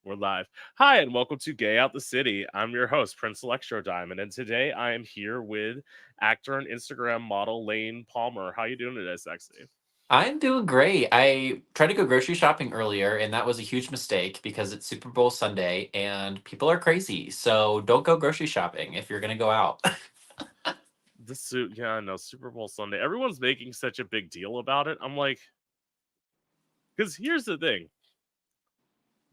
We're live. Hi, and welcome to Gay Out the City. I'm your host, Prince Electro Diamond, and today I am here with actor and Instagram model Lane Palmer. How you doing today, sexy? I'm doing great. I tried to go grocery shopping earlier, and that was a huge mistake because it's Super Bowl Sunday and people are crazy. So don't go grocery shopping if you're going to go out. This suit, yeah, I know, Super Bowl Sunday. Everyone's making such a big deal about it. I'm like, because here's the thing: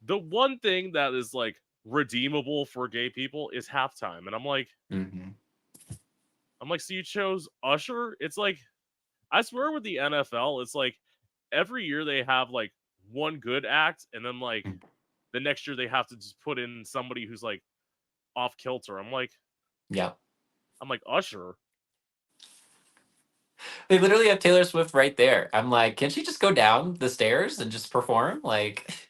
the one thing that is like redeemable for gay people is halftime, and hmm so you chose Usher? It's like, I swear with the NFL, it's like every year they have like one good act, and then like the next year they have to just put in somebody who's like off kilter. Yeah. I'm like Usher. They literally have Taylor Swift right there. I'm like, can she just go down the stairs and just perform? Like,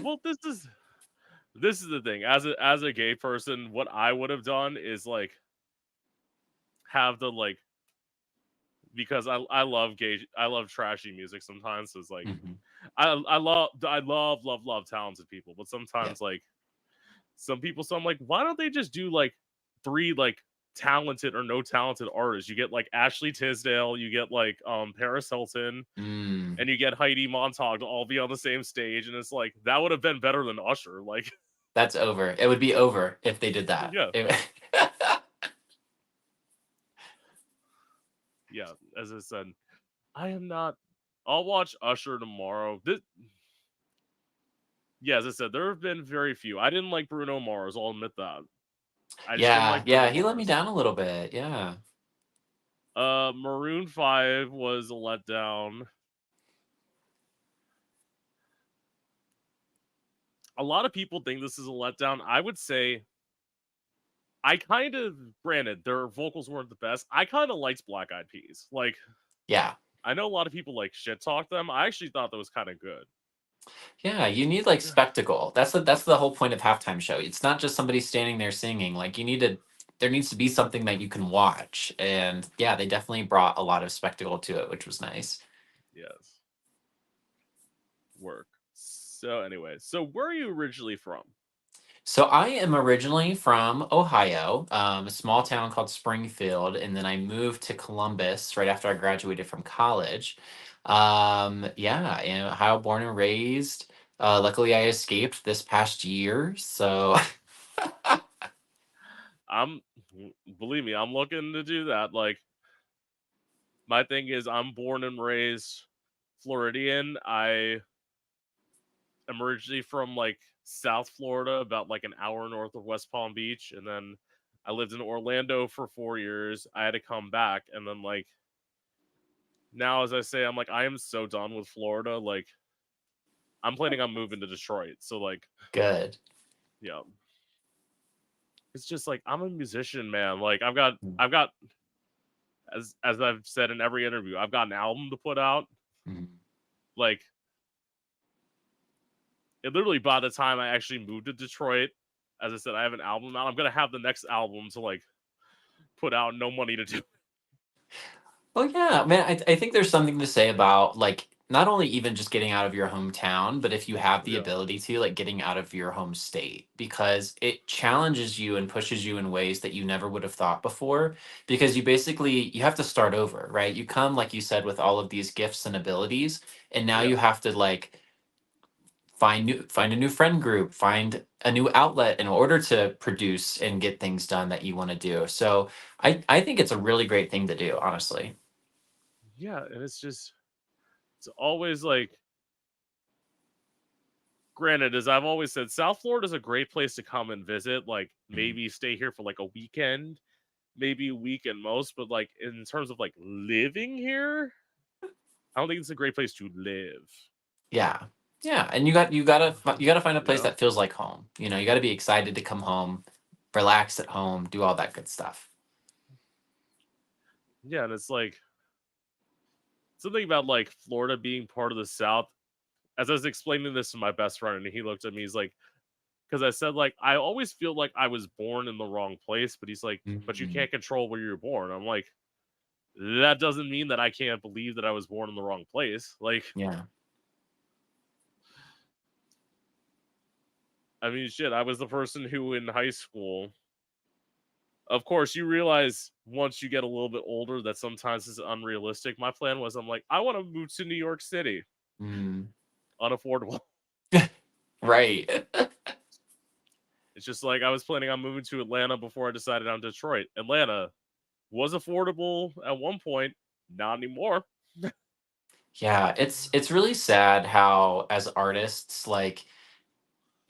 Well, this is the thing. As a gay person, what I would have done is like have the like, because I love I love trashy music sometimes. So it's like mhm, I love talented people, but yeah. sometimes like some people. So I'm like, why don't they just do like three like talented or no talented artists? You get like Ashley Tisdale, you get like Paris Hilton, Mm, and you get Heidi Montag to all be on the same stage, and it's like that would have been better than Usher. Like, that's over. It would be over if they did that. yeah, yeah. As I said, I am not. I'll watch Usher tomorrow. Yeah, as I said, there have been very few. I didn't like Bruno Mars. I'll admit that. I just didn't Yeah, like yeah, Bruno he let me Mars. down a little bit. Yeah. Maroon 5 was a letdown. A lot of people think this is a letdown. I would say I kind of, granted, their vocals weren't the best. I kind of liked Black Eyed Peas. Like, Yeah. I know a lot of people like shit talk them. I actually thought that was kind of good. Yeah, you need like spectacle. That's the whole point of halftime show. It's not just somebody standing there singing. Like you need to there needs to be something that you can watch. And yeah, they definitely brought a lot of spectacle to it, which was nice. Yes, work. So anyway, so where are you originally from? So I am originally from Ohio, a small town called Springfield, and then I moved to Columbus right after I graduated from college. Yeah, in Ohio, born and raised. Luckily, I escaped this past year, so I'm Believe me, I'm looking to do that. Like, my thing is I'm born and raised Floridian. I am originally from like South Florida, about like an hour north of West Palm Beach, and then I lived in Orlando for 4 years. I had to come back, and then like now, as I say, I'm like I am so done with Florida. Like, I'm planning on moving to Detroit. So like, good. yeah, it's just like I'm a musician, man. Like I've got as I've said in every interview, I've got an album to put out. Mhm. Like, it literally, by the time I actually moved to Detroit, as I said, I have an album out. I'm gonna have the next album to like put out. No money to do. Well, yeah, man, I think there's something to say about like not only even just getting out of your hometown, but if you have the Yeah, ability to, like getting out of your home state because it challenges you and pushes you in ways that you never would have thought before. Because you basically you have to start over, right? You come, like you said, with all of these gifts and abilities, and now yeah, you have to like find a new friend group, find a new outlet in order to produce and get things done that you want to do. So I think it's a really great thing to do, honestly. yeah. And it's always like, granted, as I've always said, South Florida is a great place to come and visit. Like, Mhm. maybe stay here for like a weekend, maybe a week at most. But like in terms of like living here, I don't think it's a great place to live. Yeah. Yeah, and you gotta find a You place know? that feels like home. You know, you gotta be excited to come home, relax at home, do all that good stuff. Yeah, and it's like something about like Florida being part of the South. As I was explaining this to my best friend, and he looked at me, he's like, because I said like I always feel like I was born in the wrong place, but he's like, but you Mhm. can't control where you're born. I'm like, that doesn't mean that I can't believe that I was born in the wrong place. Like, Yeah. I mean, shit, I was the person who in high school, of course, you realize once you get a little bit older that sometimes it's unrealistic. My plan was, I'm like, I want to move to New York City. Mm. Unaffordable. Right. It's just like I was planning on moving to Atlanta before I decided on Detroit. Atlanta was affordable at one point, not anymore. Yeah, it's really sad how as artists like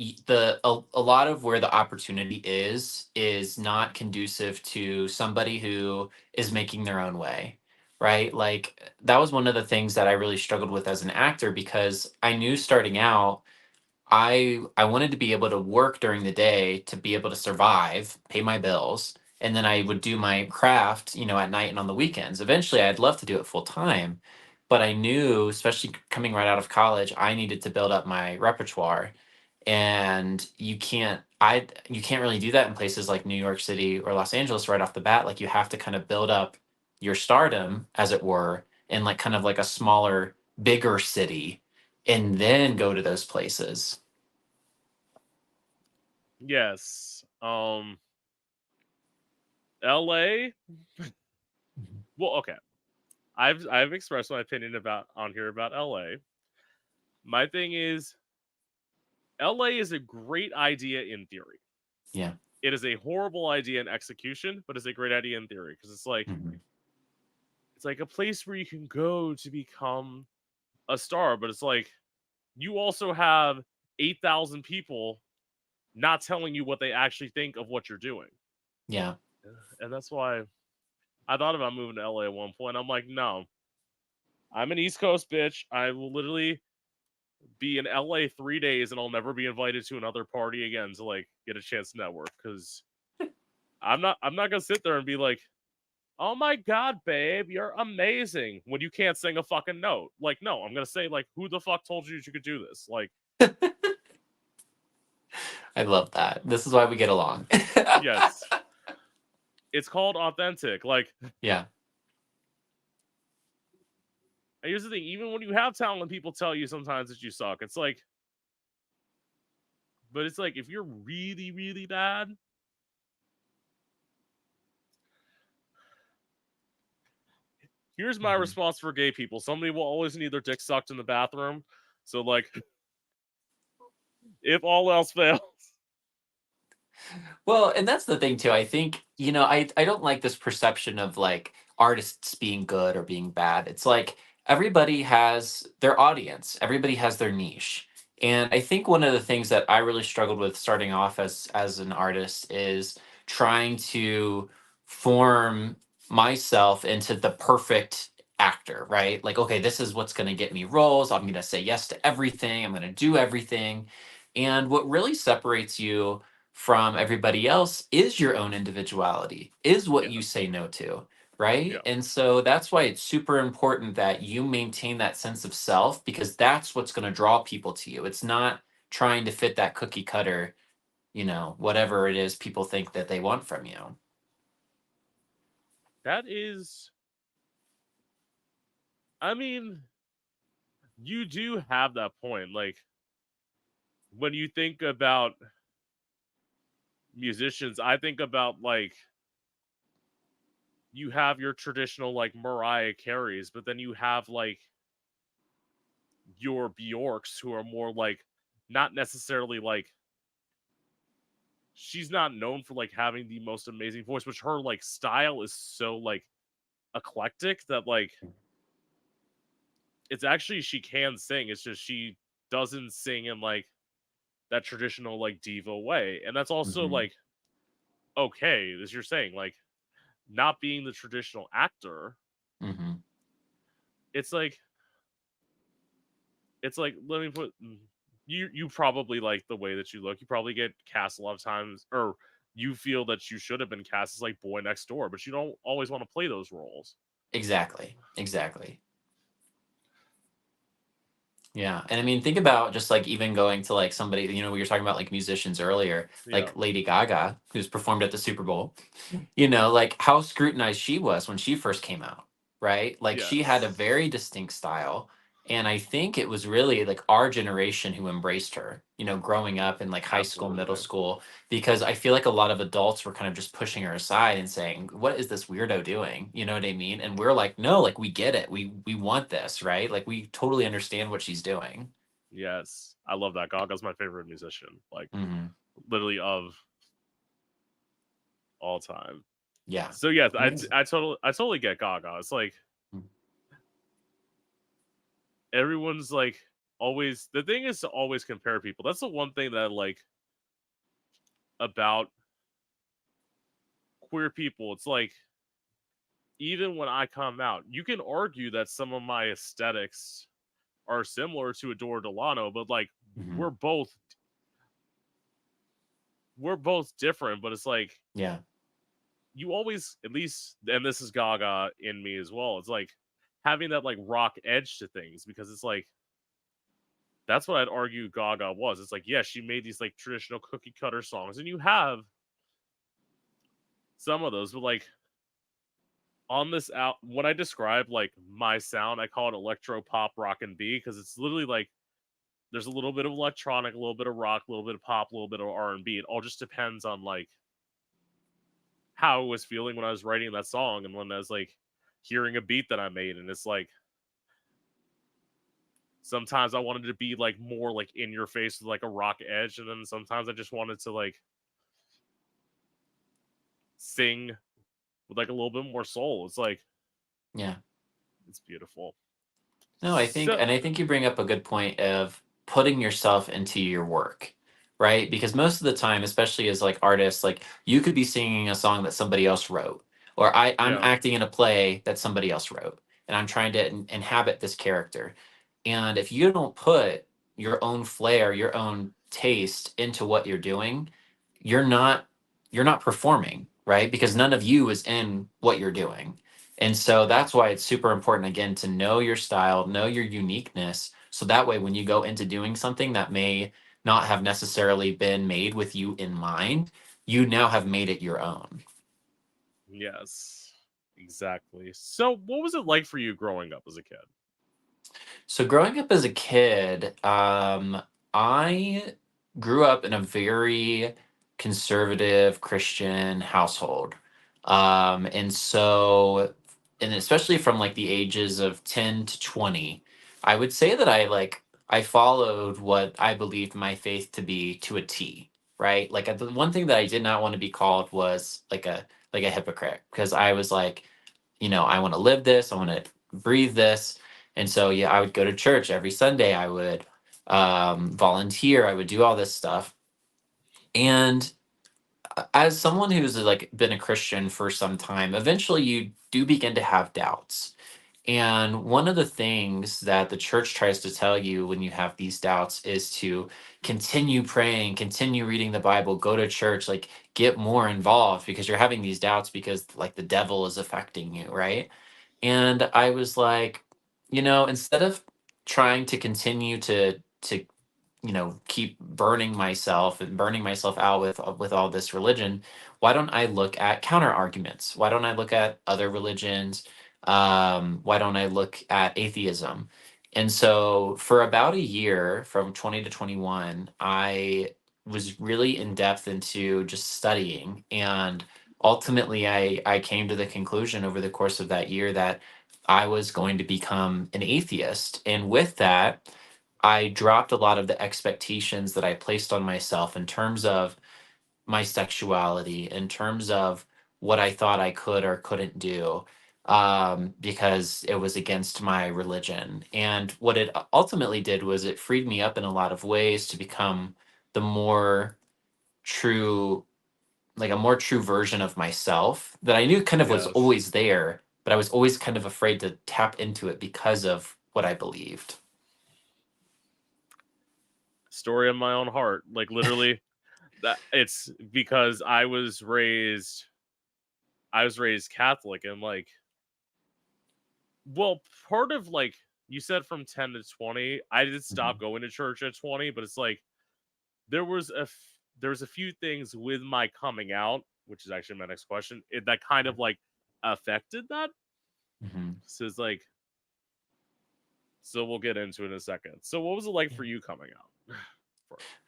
a lot of where the opportunity is not conducive to somebody who is making their own way, right? Like that was one of the things that I really struggled with as an actor because I knew starting out I wanted to be able to work during the day to be able to survive, pay my bills, and then I would do my craft, at night and on the weekends. Eventually, I'd love to do it full time, but I knew, especially coming right out of college, I needed to build up my repertoire. And you can't really do that in places like New York City or Los Angeles right off the bat. Like you have to kind of build up your stardom, as it were, in like kind of like a smaller, bigger city and then go to those places. Yes. LA. Mhm. Well, okay. I've expressed my opinion about on here about LA. My thing is LA is a great idea in theory. Yeah. It is a horrible idea in execution, but it's a great idea in theory because Mhm. it's like a place where you can go to become a star, but it's like you also have 8,000 people not telling you what they actually think of what you're doing. Yeah. And that's why I thought about moving to LA at one point. I'm like, no, I'm an East Coast bitch. I will literally be in LA 3 days and I'll never be invited to another party again to like get a chance to network because I'm not gonna sit there and be like, oh my god, babe, you're amazing when you can't sing a fucking note. Like, no, I'm gonna say like, who the fuck told you that you could do this? Like, I love that. This is why we get along. yes, it's called authentic. Like, Yeah. and here's the thing: even when you have talent, people tell you sometimes that you suck. It's like, but it's like if you're really, really bad, here's my Mhm. response for gay people: somebody will always need their dick sucked in the bathroom. So like, if all else fails, Well, and that's the thing too. I think, I don't like this perception of like artists being good or being bad. It's like everybody has their audience, everybody has their niche. And I think one of the things that I really struggled with starting off as an artist is trying to form myself into the perfect actor, right? Like, okay, this is what's going to get me roles. I'm going to say yes to everything. I'm going to do everything. And what really separates you from everybody else is your own individuality, is what you yeah, say no to, right? yeah, And so that's why it's super important that you maintain that sense of self because that's what's going to draw people to you. It's not trying to fit that cookie cutter, whatever it is people think that they want from you. that is. I mean, you do have that point. Like when you think about musicians, I think about like you have your traditional like Mariah Careys, but then you have like your Bjorks who are more like not necessarily like she's not known for like having the most amazing voice, which her like style is so like eclectic that like it's actually she can sing. It's just she doesn't sing in like that traditional like diva way. And that's also Hmm. like okay, as you're saying, like not being the traditional actor, Hmm. it's like let me put you probably like the way that you look. You probably get cast a lot of times, or you feel that you should have been cast as like boy next door, but you don't always want to play those roles. Exactly. Exactly. Yeah. And I mean, think about just like even going to like somebody, we were talking about like musicians earlier, Yeah. like Lady Gaga, who's performed at the Super Bowl, like how scrutinized she was when she first came out, right? Like she had a Yes. very distinct style. And I think it was really like our generation who embraced her, growing up in like high school, middle Absolutely. school, because I feel like a lot of adults were kind of just pushing her aside and saying, "What is this weirdo doing?" You know what I mean? And we're like, "No, like we get it. We want this, right? Like we totally understand what she's doing." Yes, I love that. Gaga's my favorite musician, like Hmm. literally of all time. Yeah. So yes, Amazing. I totally get Gaga. It's like Mm. everyone's like always the thing is to always compare people. That's the one thing that I like about queer people. It's like even when I come out, you can argue that some of my aesthetics are similar to Adore Delano, but like Mhm. we're both we're both different. But it's like Yeah. you always, at least, and this is Gaga in me as well. It's like having that like rock edge to things because it's like that's what I'd argue Gaga was. It's like, yeah, she made these like traditional cookie cutter songs, and you have some of those, but like on this out when I describe like my sound, I call it electro pop rock and B because it's literally like there's a little bit of electronic, a little bit of rock, a little bit of pop, a little bit of R and B. It all just depends on like how I was feeling when I was writing that song and when I was like hearing a beat that I made, and it's like sometimes I wanted to be like more like in your face with like a rock edge, and then sometimes I just wanted to like sing with like a little bit more soul. It's like Yeah. it's beautiful. No, So I think you bring up a good point of putting yourself into your work, right? Because most of the time, especially as like artists, like you could be singing a song that somebody else wrote, or I'm yeah, acting in a play that somebody else wrote, and I'm trying to inhabit this character. And if you don't put your own flair, your own taste into what you're doing, you're not you're not performing, right? Because none of you is in what you're doing. And so that's why it's super important again to know your style, know your uniqueness. So that way, when you go into doing something that may not have necessarily been made with you in mind, you now have made it your own. yes, exactly. So what was it like for you growing up as a kid? So growing up as a kid, I grew up in a very conservative Christian household. And so, and especially from like the ages of 10 to 20, I would say that I followed what I believed my faith to be to a T, right? Like the one thing that I did not want to be called was like a hypocrite because I was like, I want to live this, I want to breathe this. And so, yeah, I would go to church every Sunday. I would volunteer. I would do all this stuff. And as someone who's like been a Christian for some time, eventually you do begin to have doubts. And one of the things that the church tries to tell you when you have these doubts is to continue praying, continue reading the Bible, go to church, like get more involved because you're having these doubts because like the devil is affecting you, right? And I was like, instead of trying to continue to keep burning myself and burning myself out with all this religion, why don't I look at counter arguments? Why don't I look at other religions? Why don't I look at atheism? And so for about a year, from 20 to 21, I was really in depth into just studying. And ultimately, I came to the conclusion over the course of that year that I was going to become an atheist. And with that, I dropped a lot of the expectations that I placed on myself in terms of my sexuality, in terms of what I thought I could or couldn't do, because it was against my religion. And what it ultimately did was it freed me up in a lot of ways to become the more true, like a more true version of myself that I knew kind of was Yes. always there, but I was always kind of afraid to tap into it because of what I believed. Story of my own heart. Like literally that it's because I was raised Catholic and like well, part of like you said from 10 to 20, I did stop Mhm. going to church at 20, but it's like there was there was a few things with my coming out, which is actually my next question, that kind of like affected that. Mhm. So it's like So we'll get into it in a second. So what was it like for you coming out?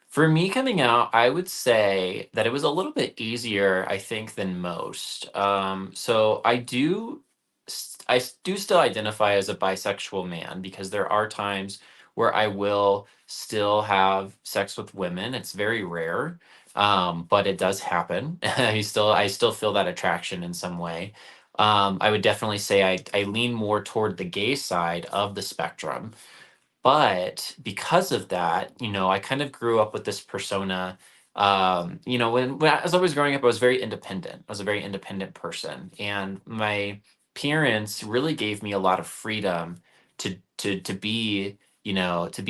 For me coming out, I would say that it was a little bit easier, I think, than most. So I do still identify as a bisexual man because there are times where I will still have sex with women. It's very rare, but it does happen. I still feel that attraction in some way. I would definitely say I lean more toward the gay side of the spectrum, but because of that, I kind of grew up with this persona. As I was growing up, I was very independent. I was a very independent person, and my parents really gave me a lot of freedom to be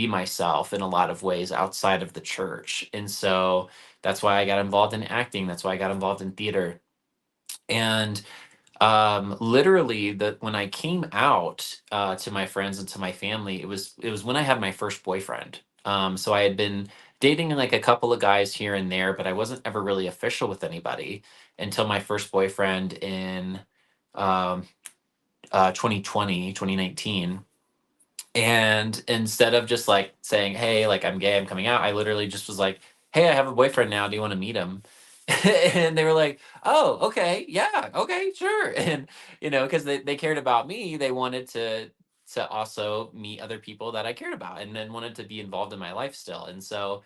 myself in a lot of ways outside of the church. And so that's why I got involved in acting. That's why I got involved in theater. And literally, that when I came out to my friends and to my family, it was when I had my first boyfriend. So I had been dating like a couple of guys here and there, but I wasn't ever really official with anybody until my first boyfriend in um, 2020, 2019. And instead of just like saying, "Hey, like I'm gay, I'm coming out," I literally just was like, "Hey, I have a boyfriend now. Do you want to meet him?" And they were like, "Oh, okay, yeah, okay, sure." And because they cared about me, they wanted to also meet other people that I cared about, and then wanted to be involved in my life still. And so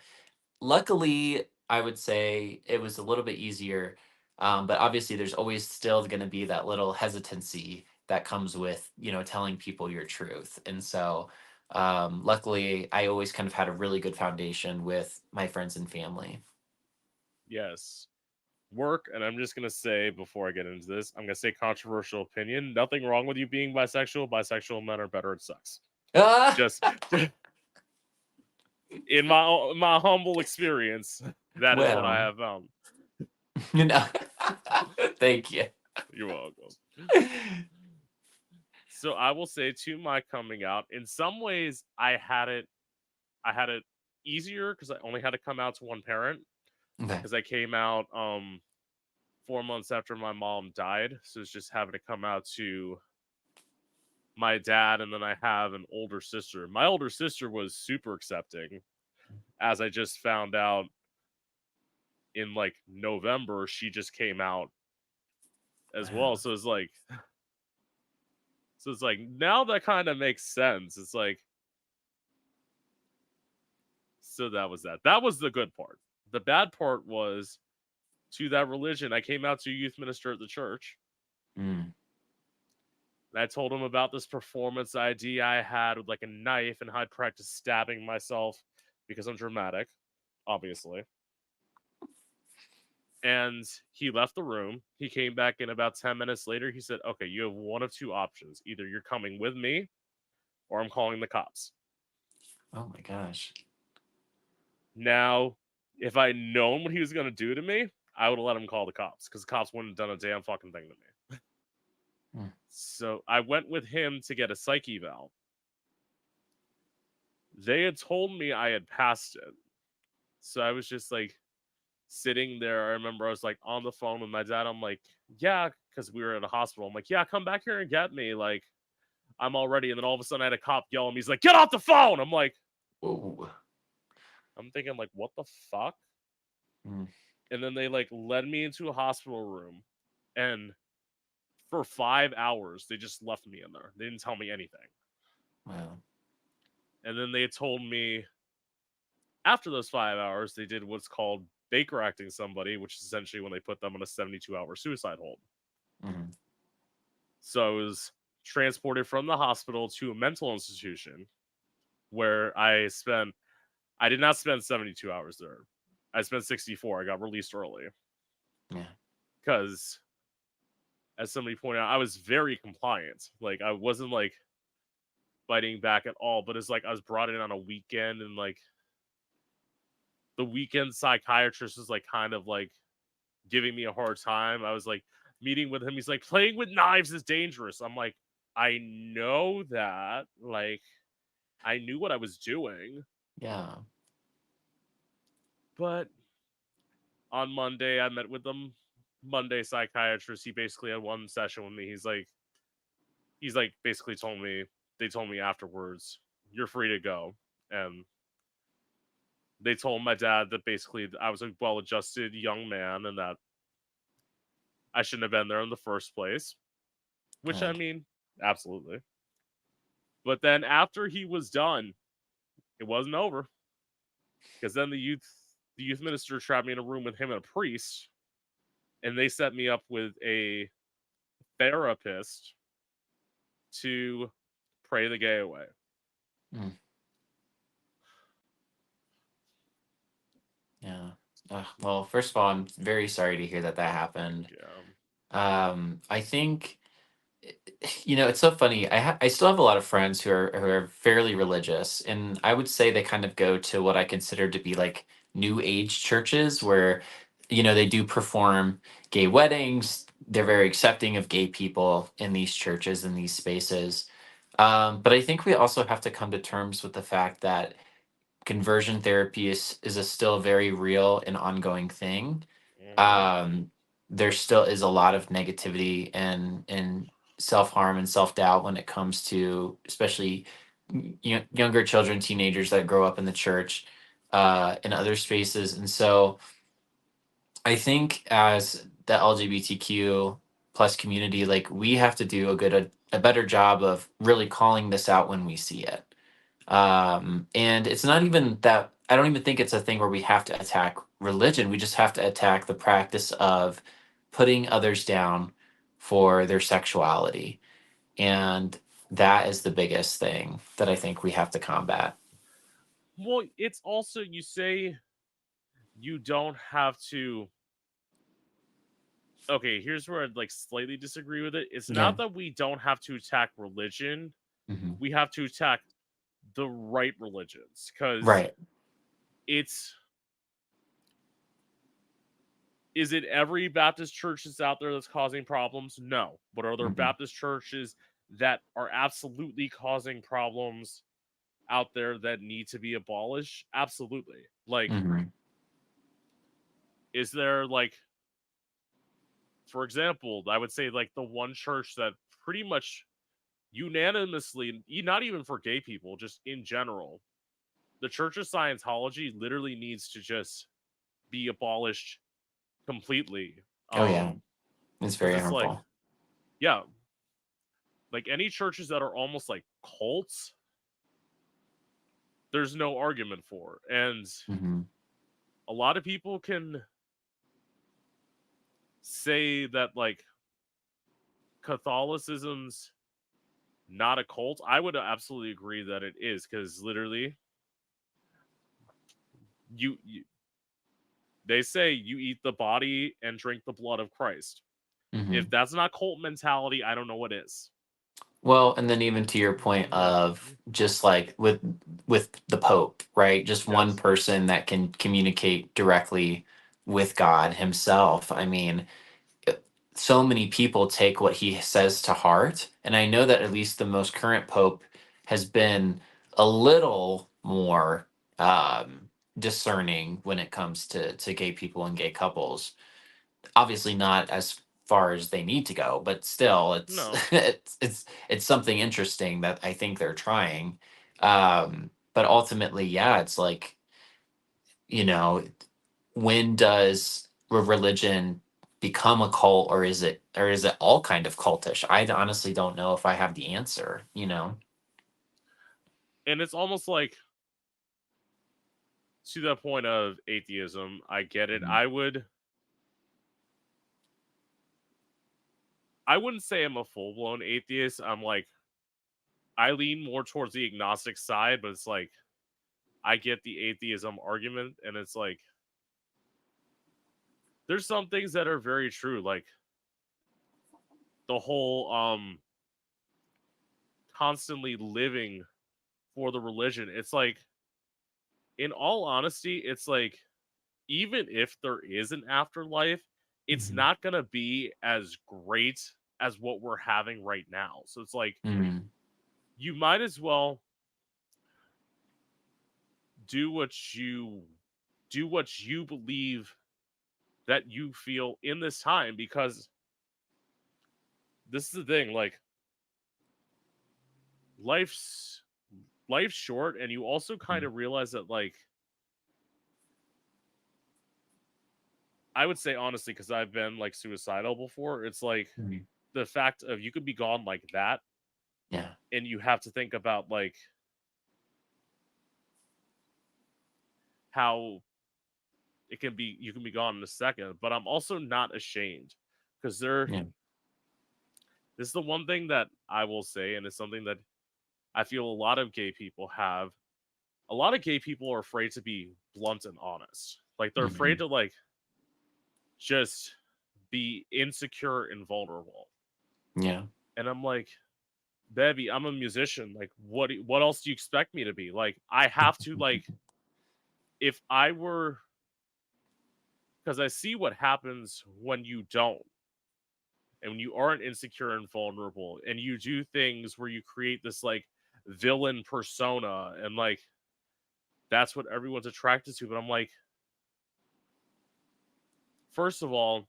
luckily, I would say it was a little bit easier, but obviously, there's always still going to be that little hesitancy that comes with telling people your truth. And so, luckily, I always kind of had a really good foundation with my friends and family. Yes. Work, and I'm just gonna say before I get into this, I'm gonna say controversial opinion. Nothing wrong with you being bisexual. Bisexual men are better at sex. Ah, Just in my humble experience, that is what I well, have found. you know, thank you. You're welcome. So I will say to my coming out, in some ways I had it easier because I only had to come out to one parent Okay. because I came out 4 months after my mom died. So it's just having to come out to my dad, and then I have an older sister. My older sister was super accepting, as I just found out in like November. She just came out as well. Wow. So it's like now that kind of makes sense. It's like, so that was that. That was the good part. The bad part was, to that religion, I came out to a youth minister at the church. Mm, And I told him about this performance idea I had with like a knife and how I'd practice stabbing myself because I'm dramatic, obviously. And he left the room. He came back in about 10 minutes later. He said, "Okay, you have one of two options. Either you're coming with me or I'm calling the cops." oh my gosh. Now, if I'd known what he was going to do to me, I would have let him call the cops because the cops wouldn't have done a damn fucking thing to me. Mm, So I went with him to get a psych eval. They had told me I had passed it. So I was just like sitting there. I remember I was like on the phone with my dad. I'm like, "Yeah," because we were at a hospital. I'm like, "Yeah, come back here and get me. Like, I'm all ready." And then all of a sudden I had a cop yell at me. He's like, "Get off the phone." whoa. I'm thinking like, what the fuck? Mm, And then they like led me into a hospital room, and for 5 hours they just left me in there. They didn't tell me anything. wow. And then they told me after those 5 hours they did what's called Baker acting somebody, which is essentially when they put them on a 72-hour suicide hold. Mm, So I was transported from the hospital to a mental institution where I did not spend 72 hours there. I spent 64. I got released early yeah. because, as somebody pointed out, I was very compliant. Like, I wasn't like fighting back at all, but it's like I was brought in on a weekend, and like the weekend psychiatrist was like kind of like giving me a hard time. I was like meeting with him. He's like, "Playing with knives is dangerous." I'm like, "I know that. Like, I knew what I was doing." Yeah. But on Monday, I met with them. Monday psychiatrist. He basically had one session with me. He's like basically told me, they told me afterwards. you're free to go. And they told my dad that basically I was a well-adjusted young man and that I shouldn't have been there in the first place. Which I Good. mean, absolutely. But then after he was done, it wasn't over because then the youth minister trapped me in a room with him and a priest, and they set me up with a therapist to pray the gay away. Mm, yeah. Well, first of all, I'm very sorry to hear that that happened. Yeah. I think it's so funny. I still have a lot of friends who are fairly religious, and I would say they kind of go to what I consider to be like new age churches where they do perform gay weddings. They're very accepting of gay people in these churches in these spaces. But I think we also have to come to terms with the fact that conversion therapy is a still very real and ongoing thing. Mm-hmm. um, there still is a lot of negativity and self harm and self doubt when it comes to especially younger children, teenagers that grow up in the church, in other spaces, and so I think as the LGBTQ plus community, like we have to do a better job of really calling this out when we see it. And it's not even that, I don't even think it's a thing where we have to attack religion. We just have to attack the practice of putting others down for their sexuality. And that is the biggest thing that I think we have to combat. Well, it's also you say you don't have to. Okay, here's where I'd like slightly disagree with it. It's Yeah. not that we don't have to attack religion; Hmm. we have to attack the right religions because Right. it's is it every Baptist church that's out there that's causing problems? No. But are there Hmm. Baptist churches that are absolutely causing problems out there that need to be abolished? Absolutely. Like, Hmm. is there like, for example, I would say like the one church that pretty much unanimously, not even for gay people, just in general, the Church of Scientology literally needs to just be abolished completely. Oh yeah, it's Because very it's like, harmful. yeah, like any churches that are almost like cults, there's no argument for. And Hmm. a lot of people can say that like Catholicism's not a cult. I would absolutely agree that it is because literally, you they say you eat the body and drink the blood of Christ. If Hmm. that's not cult mentality, I don't know what is. Well, and then even to your point of just like with the Pope, right? Just one Yes. person that can communicate directly with God himself. I mean, uh, so many people take what he says to heart, and I know that at least the most current Pope has been a little more discerning when it comes to gay people and gay couples. Obviously not as far as they need to go, but still it's No. it's something interesting that I think they're trying. But ultimately, yeah, it's like, you know, when does religion become a cult, or is it all kind of cultish? I honestly don't know if I have the answer. And it's almost like to that point of atheism, I get it. Mhm. I wouldn't say I'm a full-blown atheist. I'm like I lean more towards the agnostic side, but it's like I get the atheism argument and it's like there's some things that are very true like the whole constantly living for the religion. It's like in all honesty, it's like even if there is an afterlife, it's Mhm. not going to be as great as what we're having right now. So it's like Mhm. you might as well do what you do what you believe that you feel in this time because this is the thing like life's life's short, and you also kind Mm. of realize that, like, I would say honestly, because I've been like suicidal before, it's like Mm. the fact of you could be gone like that, Yeah. and you have to think about like how it can be, you can be gone in a second. But I'm also not ashamed because Yeah. this is the one thing that I will say, and it's something that I feel a lot of gay people have. A lot of gay people are afraid to be blunt and honest. Like they're afraid Mhm. to like just be insecure and vulnerable. Yeah. And I'm like, baby, I'm a musician. Like, what else do you expect me to be? Like, I have to like, if I were, because I see what happens when you don't, and when you aren't insecure and vulnerable, and you do things where you create this like villain persona, and like that's what everyone's attracted to. But I'm like, first of all,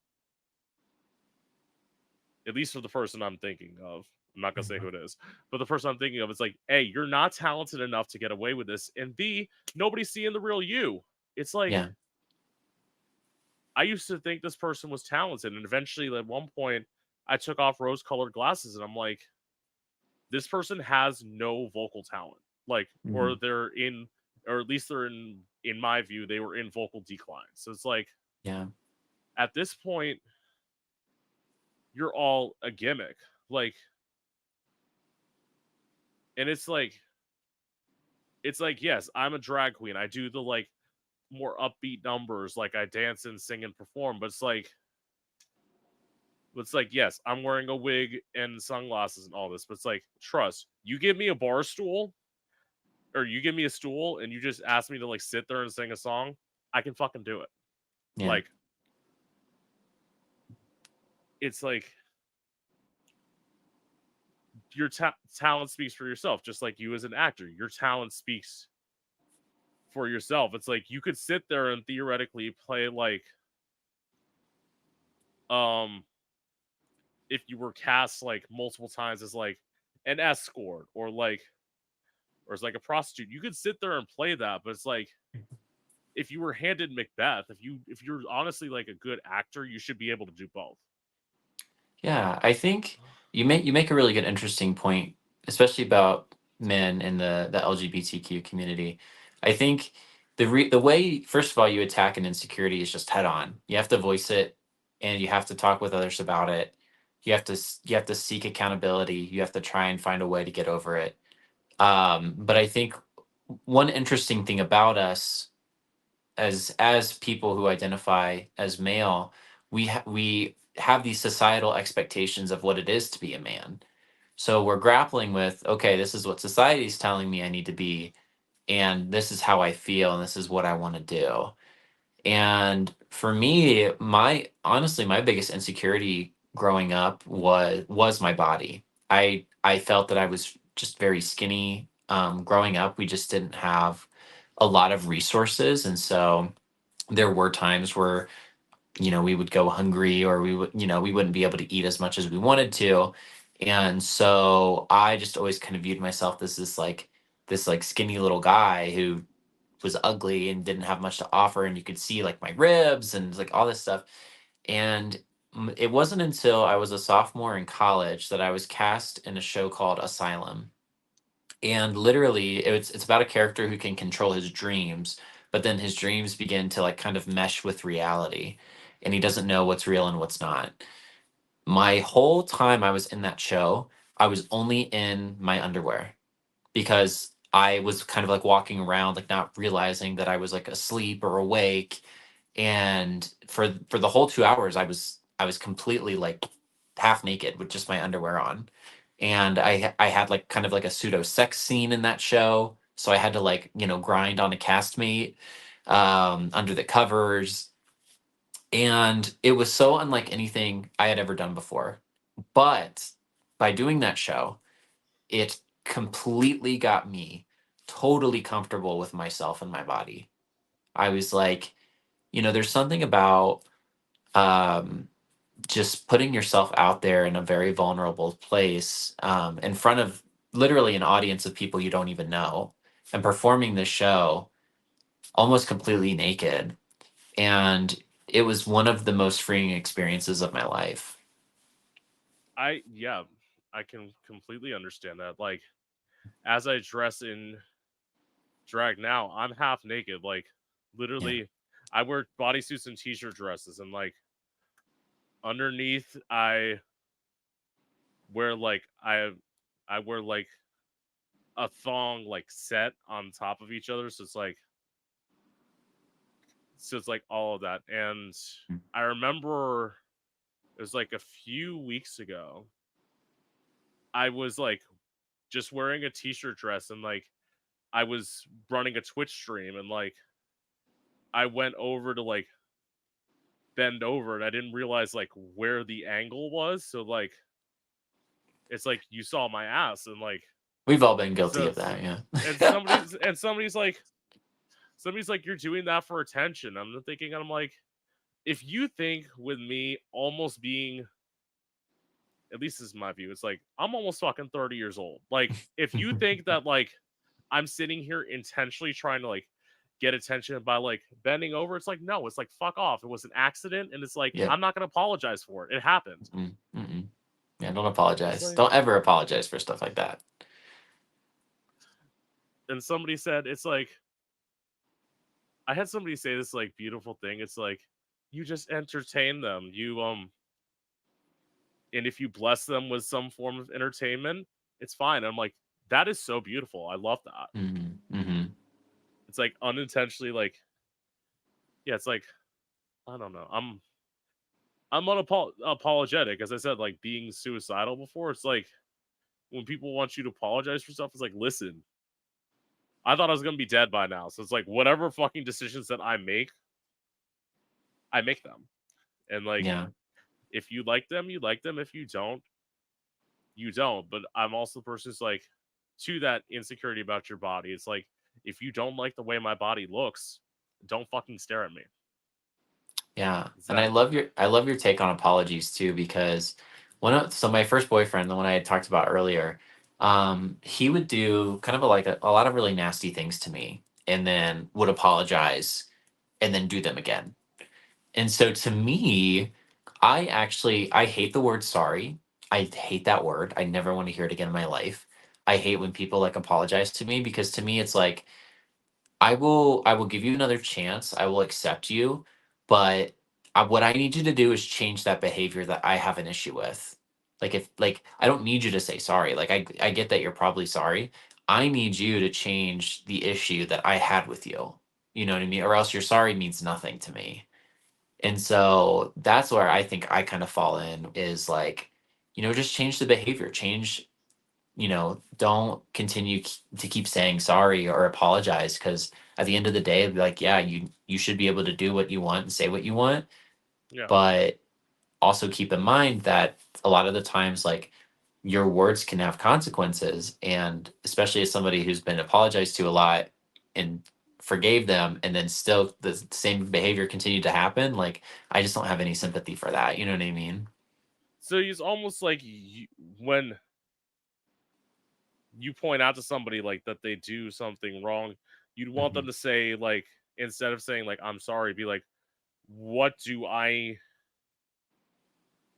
at least for the person I'm thinking of, I'm not gonna say who Mhm. it is, but the person I'm thinking of is like, A, you're not talented enough to get away with this, and B, nobody's seeing the real you. It's like Yeah. I used to think this person was talented, and eventually, at one point, I took off rose-colored glasses, and I'm like, this person has no vocal talent, like, or Mhm. they're in, or at least they're in my view, they were in vocal decline. So it's like, Yeah. at this point, you're all a gimmick, like, and it's like, yes, I'm a drag queen. I do the like more upbeat numbers, like I dance and sing and perform, but it's like, yes, I'm wearing a wig and sunglasses and all this, but it's like, trust, you give me a bar stool or you give me a stool and you just ask me to like sit there and sing a song, I can fucking do it. Yeah. Like, it's like your talent speaks for yourself, just like you as an actor. Your talent speaks for yourself. It's like you could sit there and theoretically play like, um, if you were cast like multiple times as like an escort or as like a prostitute, you could sit there and play that, but it's like if you were handed Macbeth, if you're honestly like a good actor, you should be able to do both. Yeah, I think you make a really good, interesting point, especially about men in the LGBTQ community. I think the way, first of all, you attack an insecurity is just head on. You have to voice it, and you have to talk with others about it. You have to seek accountability. You have to try and find a way to get over it. But I think one interesting thing about us as people who identify as male, we have these societal expectations of what it is to be a man. So we're grappling with, okay, this is what society's telling me I need to be, and this is how I feel, and this is what I want to do. And for me, my honestly, my biggest insecurity growing up was my body. I felt that I was just very skinny. Growing up, we just didn't have a lot of resources, and so there were times where we would go hungry, or we wouldn't be able to eat as much as we wanted to. And so I just always kind of viewed myself as this like skinny little guy who was ugly and didn't have much to offer, and you could see like my ribs and like all this stuff. And it wasn't until I was a sophomore in college that I was cast in a show called Asylum. And literally it's about a character who can control his dreams, but then his dreams begin to like kind of mesh with reality, and he doesn't know what's real and what's not. My whole time I was in that show, I was only in my underwear, because I was kind of like walking around like not realizing that I was like asleep or awake. And for the whole 2 hours I was completely like half naked with just my underwear on. And I had like kind of like a pseudo sex scene in that show. So I had to like, grind on a castmate under the covers. And it was so unlike anything I had ever done before. But by doing that show, it completely got me totally comfortable with myself and my body. I was like, there's something about um, just putting yourself out there in a very vulnerable place, in front of literally an audience of people you don't even know and performing this show almost completely naked. And it was one of the most freeing experiences of my life. Yeah, I can completely understand that. Like, as I dress in drag now, I'm half naked. Like, Yeah. literally, I wear bodysuits and t-shirt dresses, and like underneath, I wear like a thong like set on top of each other, so it's like all of that. And Mm. I remember it was like a few weeks ago. I was like just wearing a t-shirt dress, and like I was running a Twitch stream, and like I went over to like bend over, and I didn't realize like where the angle was. So like it's like you saw my ass, and like We've all been guilty so of that, yeah. and somebody's like you're doing that for attention. I'm thinking, I'm like, if you think with me almost being, at least this is my view, it's like I'm almost fucking 30 years old. Like, if you think that like I'm sitting here intentionally trying to like get attention by like bending over, it's like, no, it's like, fuck off. It was an accident, and it's like, Yep. I'm not gonna apologize for it. It happened. Mm, mm-mm. Yeah, don't It's apologize. like, Don't ever apologize for stuff like that. and somebody said, it's like, I had somebody say this like beautiful thing. It's like, you just entertain them. And if you bless them with some form of entertainment, it's fine. I'm like, that is so beautiful. I love that. Mm, mm-hmm. It's like unintentionally, like, yeah, it's like, I don't know. I'm unapologetic, as I said, like being suicidal before. It's like when people want you to apologize for stuff, it's like, listen, I thought I was gonna be dead by now. So it's like whatever fucking decisions that I make them. And like, Yeah. if you like them, you like them. If you don't, you don't. But I'm also the person who's like, to that insecurity about your body. It's like, if you don't like the way my body looks, don't fucking stare at me. Yeah, It's and that. I love your take on apologies too because so my first boyfriend, the one I had talked about earlier, he would do kind of a lot of really nasty things to me and then would apologize and then do them again. And so to me, I hate the word sorry. I hate that word. I never want to hear it again in my life. I hate when people like apologize to me because to me it's like I will give you another chance. I will accept you, but what I need you to do is change that behavior that I have an issue with. Like if like I don't need you to say sorry. Like I get that you're probably sorry. I need you to change the issue that I had with you. You know what I mean? Or else your sorry means nothing to me. And so that's where I think I kind of fall in is like, just change the behavior, change, don't continue to keep saying sorry or apologize because at the end of the day, like, yeah, you should be able to do what you want and say what you want, Yeah. but also keep in mind that a lot of the times, like, your words can have consequences, and especially as somebody who's been apologized to a lot and forgave them, and then still the same behavior continued to happen, like, I just don't have any sympathy for that. You know what I mean? So it's almost like when you point out to somebody like that they do something wrong, you'd want Mhm. them to say like, instead of saying like I'm sorry, be like, what do I?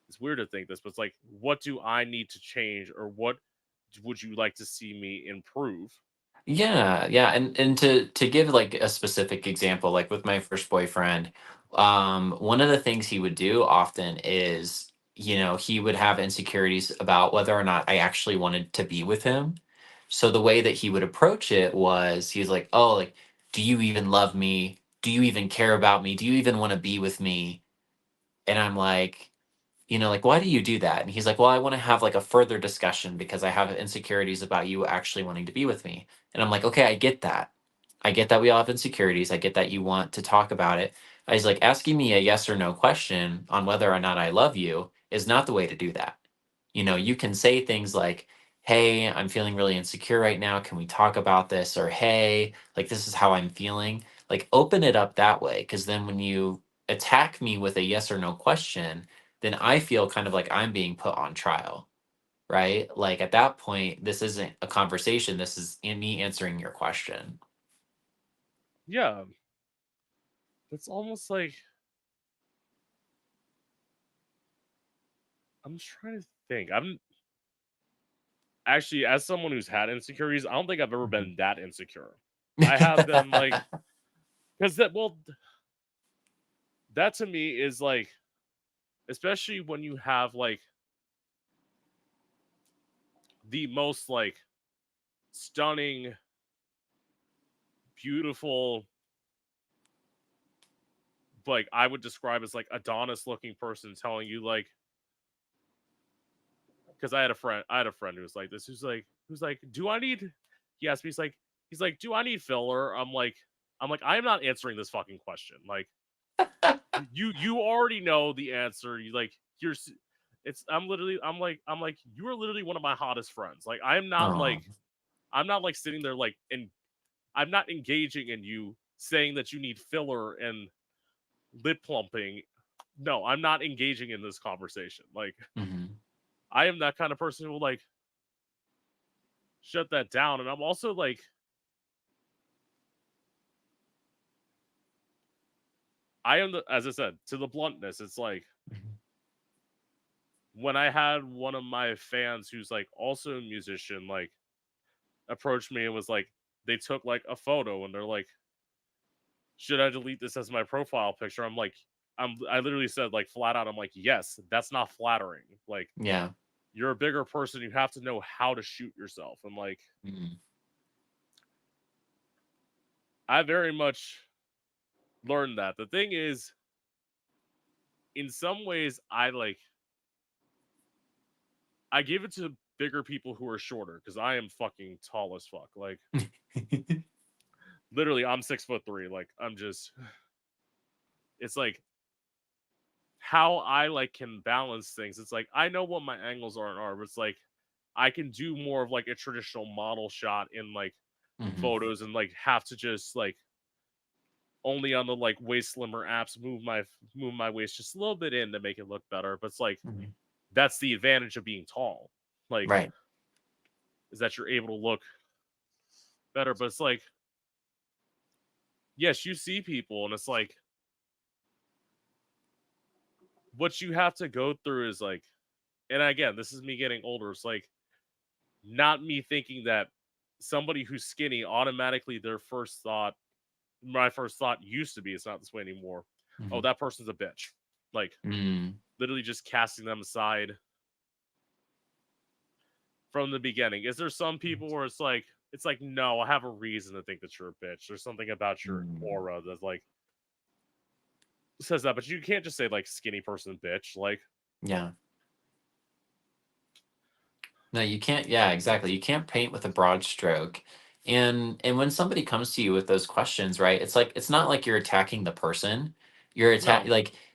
It's weird to think this, but it's like, what do I need to change, or what would you like to see me improve? Yeah, yeah, and to give like a specific example, like with my first boyfriend, one of the things he would do often is, he would have insecurities about whether or not I actually wanted to be with him. So the way that he would approach it was, he's like, "Oh, like, do you even love me? Do you even care about me? Do you even want to be with me?" And I'm like, like, why do you do that? And he's like, well, I want to have like a further discussion because I have insecurities about you actually wanting to be with me. And I'm like, okay, I get that. I get that we all have insecurities. I get that you want to talk about it. I was like, asking me a yes or no question on whether or not I love you is not the way to do that. You can say things like, hey, I'm feeling really insecure right now. Can we talk about this? Or, hey, like, this is how I'm feeling. Like, open it up that way. Cause then when you attack me with a yes or no question, then I feel kind of like I'm being put on trial. right? Like at that point, this isn't a conversation. This is me answering your question. Yeah, it's almost like I'm just trying to think. I'm actually, as someone who's had insecurities, I don't think I've ever Mhm. been that insecure. I have them like because that to me is like, especially when you have like the most like stunning, beautiful, like I would describe as like Adonis looking person telling you like, because I had a friend who was like this, who's like, do I need? He asked me, he's like, do I need filler? I'm like, I am not answering this fucking question. Like, you already know the answer. You like, it's I'm like, you are literally one of my hottest friends. Like, Oh. I'm not like sitting there like, and I'm not engaging in you saying that you need filler and lip plumping. No, I'm not engaging in this conversation. Like, Mhm. I am that kind of person who will like shut that down. And I'm also like, I am the, as I said, to the bluntness, it's like Mhm. when I had one of my fans who's like also a musician, like approached me and was like, they took like a photo and they're like, should I delete this as my profile picture? I literally said like flat out, I'm like, yes, that's not flattering. Like, Yeah. you're a bigger person. You have to know how to shoot yourself. And like, Mhm. I very much learned that. The thing is, in some ways, I give it to bigger people who are shorter because I am fucking tall as fuck. Like, literally, I'm 6'3". Like, I'm just, it's like how I like can balance things. It's like I know what my angles are, but it's like I can do more of like a traditional model shot in like Mhm. photos and like have to just like only on the like waist slimmer apps move my waist just a little bit in to make it look better. But it's like Mhm. that's the advantage of being tall. Like, Right. is that you're able to look better. But it's like, yes, you see people and it's like what you have to go through is like, and again, this is me getting older. It's like not me thinking that somebody who's skinny automatically my first thought used to be, it's not this way anymore. Oh, Mhm. that person's a bitch. Like Mm. literally just casting them aside from the beginning. Is there some people where it's like no, I have a reason to think that you're a bitch. There's something about your Mm. aura that like says that, but you can't just say like skinny person bitch. Like, Yeah. No, you can't. Yeah, exactly. You can't paint with a broad stroke. And when somebody comes to you with those questions, right? It's like it's not like you're attacking the person. no,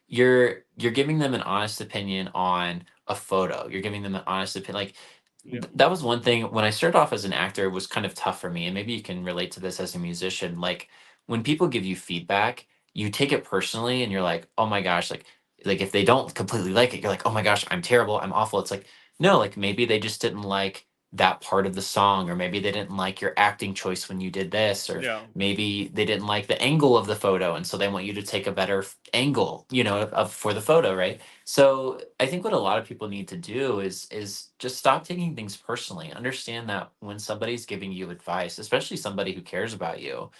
You're giving them an honest opinion on a photo. You're giving them an honest opinion. Like yeah, that was one thing when I started off as an actor, it was kind of tough for me. And maybe you can relate to this as a musician. Like when people give you feedback, you take it personally and you're like, oh my gosh, like if they don't completely like it, you're like, oh my gosh, I'm terrible, I'm awful. It's like, no, like maybe they just didn't like that part of the song, or maybe they didn't like your acting choice when you did this, or yeah, maybe they didn't like the angle of the photo, and so they want you to take a better angle, for the photo, right? So I think what a lot of people need to do is just stop taking things personally. Understand that when somebody's giving you advice, especially somebody who cares about you,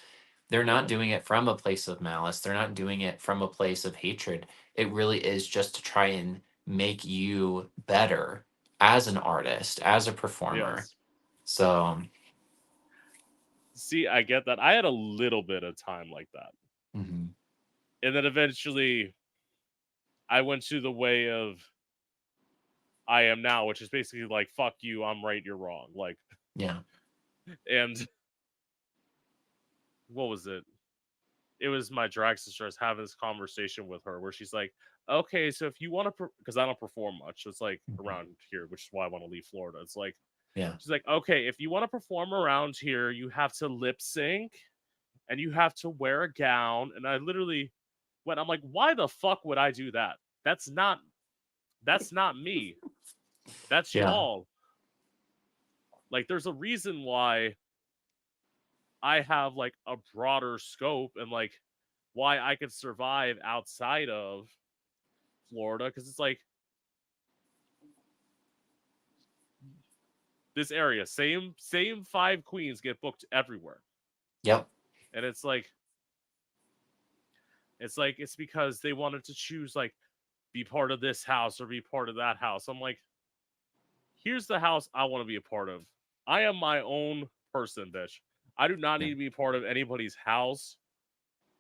they're not yeah, doing it from a place of malice. They're not doing it from a place of hatred. It really is just to try and make you better as an artist, as a performer. yes. So, See, I get that. I had a little bit of time like that. mhm, And then eventually I went to the way of I am now, which is basically like, fuck you, I'm right, you're wrong. Like, yeah. and what was it? It was my drag sister. I was having this conversation with her where she's like, okay, so if you want to, because I don't perform much, it's like Mhm, around here, which is why I want to leave Florida. It's like, yeah. she's like, okay, if you want to perform around here, you have to lip sync and you have to wear a gown. And I literally went, I'm like, why the fuck would I do that? That's not me. That's Yeah. y'all. like there's a reason why I have like a broader scope and like why I could survive outside of Florida because it's like this area, same five queens get booked everywhere, Yep. and it's because they wanted to choose like be part of this house or be part of that house. I'm like, here's the house I want to be a part of. I am my own person, bitch. I do not Yeah. need to be part of anybody's house.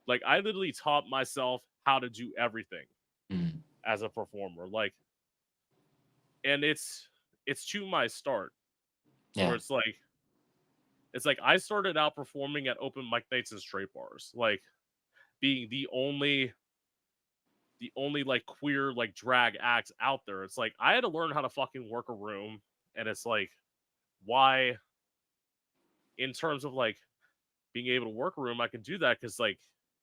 Like I literally taught myself how to do everything Mm. as a performer. Like, and it's to my start where Yeah. it's like I started out performing at open mic nights and straight bars, like being the only like queer like drag acts out there. It's like I had to learn how to fucking work a room, and it's like why in terms of like being able to work a room, I can do that because like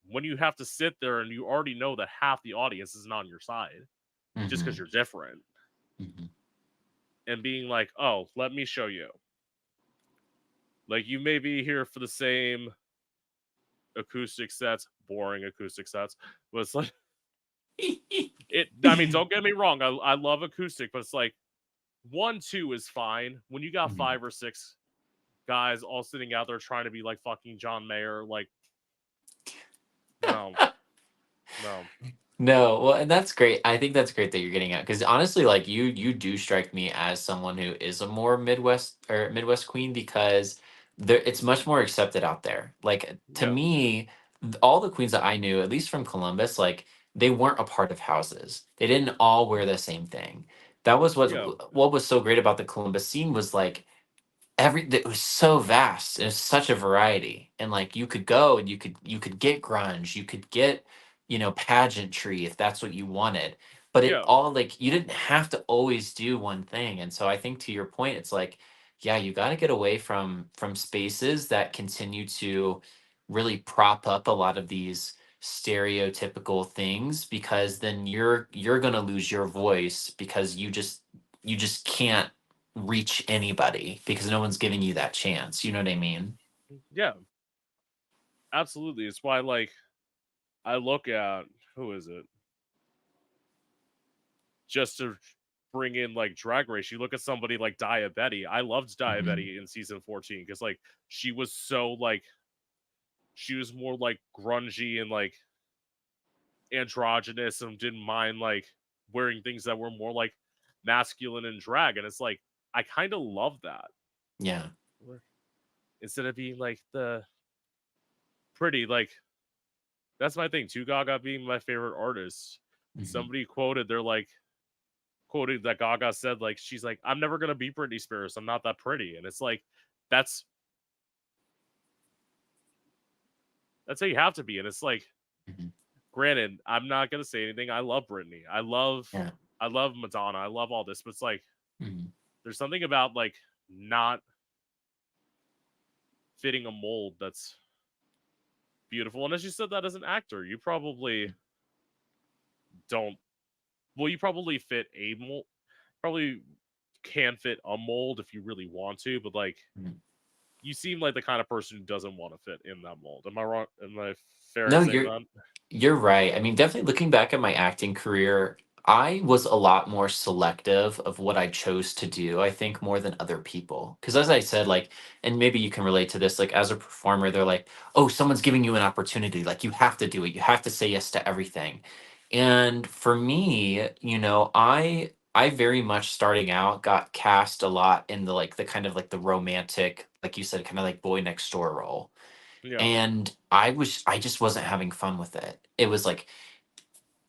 when you have to sit there and you already know that half the audience isn't on your side just because Hmm. you're different, Hmm. and being like, oh, let me show you. Like you may be here for the same acoustic sets, boring acoustic sets, but it's like it. I mean, don't get me wrong, I love acoustic, but it's like 1, 2 is fine. When you got Mhm. 5 or 6 guys all sitting out there trying to be like fucking John Mayer, like no, no, No, well, and that's great. I think that's great that you're getting at because honestly, like you do strike me as someone who is a more Midwest queen because it's much more accepted out there. Like to yeah, me, all the queens that I knew, at least from Columbus, like they weren't a part of houses. They didn't all wear the same thing. That was yeah, what was so great about the Columbus scene was like it was so vast. It was such a variety, and like you could go and you could get grunge, you could get pageantry if that's what you wanted, but it yeah, all like you didn't have to always do one thing. And so I think to your point, it's like, yeah, you got to get away from spaces that continue to really prop up a lot of these stereotypical things, because then you're going to lose your voice because you just can't reach anybody because no one's giving you that chance. You know what I mean? yeah. Absolutely. It's why like I look at who is it just to bring in like Drag Race. You look at somebody like Diabetti. I loved Hmm. Diabetti in season 14 because like she was so like she was more like grungy and like androgynous and didn't mind like wearing things that were more like masculine and drag. And it's like I kind of love that Yeah. instead of being like the pretty like that's my thing too. Gaga being my favorite artist. Hmm. Somebody quoted they're like quoted that Gaga said like she's like I'm never gonna be Britney Spears. I'm not that pretty, and it's like that's that's how you have to be. And it's like Hmm. granted, I'm not gonna say anything. I love Britney. Yeah. I love Madonna. I love all this, but it's like Hmm. there's something about like not fitting a mold that's beautiful. And as you said that as an actor, you probably don't well, you probably fit a mold probably can fit a mold if you really want to, but like Hmm. you seem like the kind of person who doesn't want to fit in that mold. Am I wrong? Am I fair in No, saying you're that? You're right. I mean, definitely looking back at my acting career, I was a lot more selective of what I chose to do, I think, more than other people. Because as I said, like, and maybe you can relate to this, like, as a performer, they're like, oh, someone's giving you an opportunity. Like, you have to do it. You have to say yes to everything. And for me, I very much starting out got cast a lot in the kind of like the romantic, like you said, kind of like boy next door role, Yeah. and I just wasn't having fun with it. It was like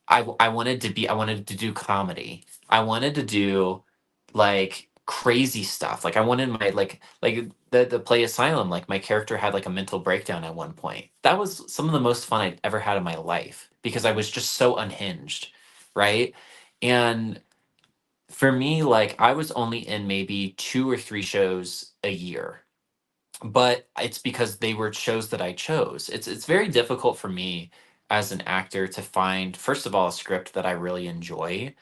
I wanted to do comedy. I wanted to do like crazy stuff. Like I wanted my like the play Asylum, like my character had like a mental breakdown at one point. That was some of the most fun I'd ever had in my life because I was just so unhinged, right? And for me, like I was only in maybe 2 or 3 shows a year, but it's because they were shows that I chose. It's very difficult for me as an actor to find, first of all, a script that I really enjoy,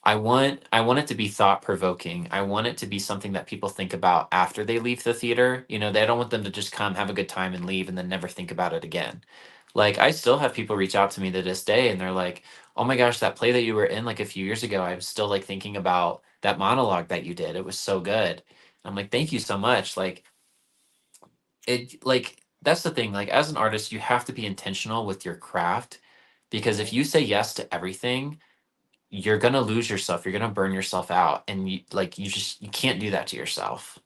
I want it to be thought provoking. I want it to be something that people think about after they leave the theater. You know, they don't want them to just come, have a good time and leave and then never think about it again. Like I still have people reach out to me to this day and they're like, "Oh my gosh, that play that you were in like a few years ago, I'm still like thinking about that monologue that you did. It was so good." I'm like, "Thank you so much." Like that's the thing. Like as an artist, you have to be intentional with your craft because if Mhm. you say yes to everything, you're gonna lose yourself. You're gonna burn yourself out, and you can't do that to yourself.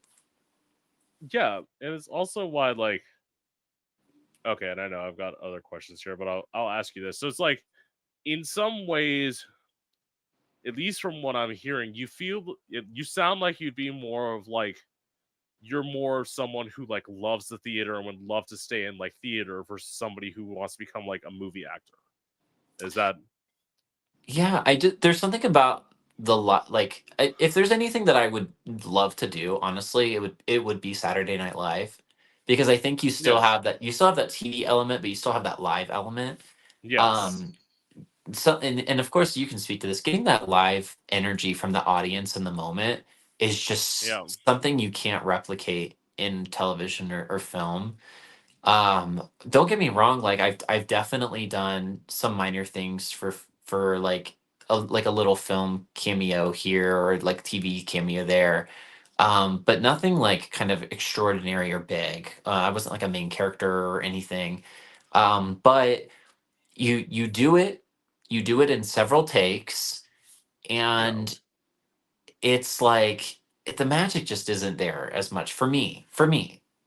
Yeah, and it's also why like okay, and I know I've got other questions here, but I'll ask you this. So it's like in some ways, at least from what I'm hearing, you sound like you'd be more of like you're more of someone who like loves the theater and would love to stay in like theater versus somebody who wants to become like a movie actor. Is that Yeah, I did. There's something about if there's anything that I would love to do, honestly, it would be Saturday Night Live, because I think yeah. you still have that TV element, but you still have that live element. Yes. Um, and of course you can speak to this. Getting that live energy from the audience in the moment is Yeah. just something you can't replicate in television or film. Don't get me wrong, like I've definitely done some minor things for like a little film cameo here or like TV cameo there. But nothing like kind of extraordinary or big. I wasn't like a main character or anything. But you do it in several takes, Yeah. and it's like the magic just isn't there as much for me.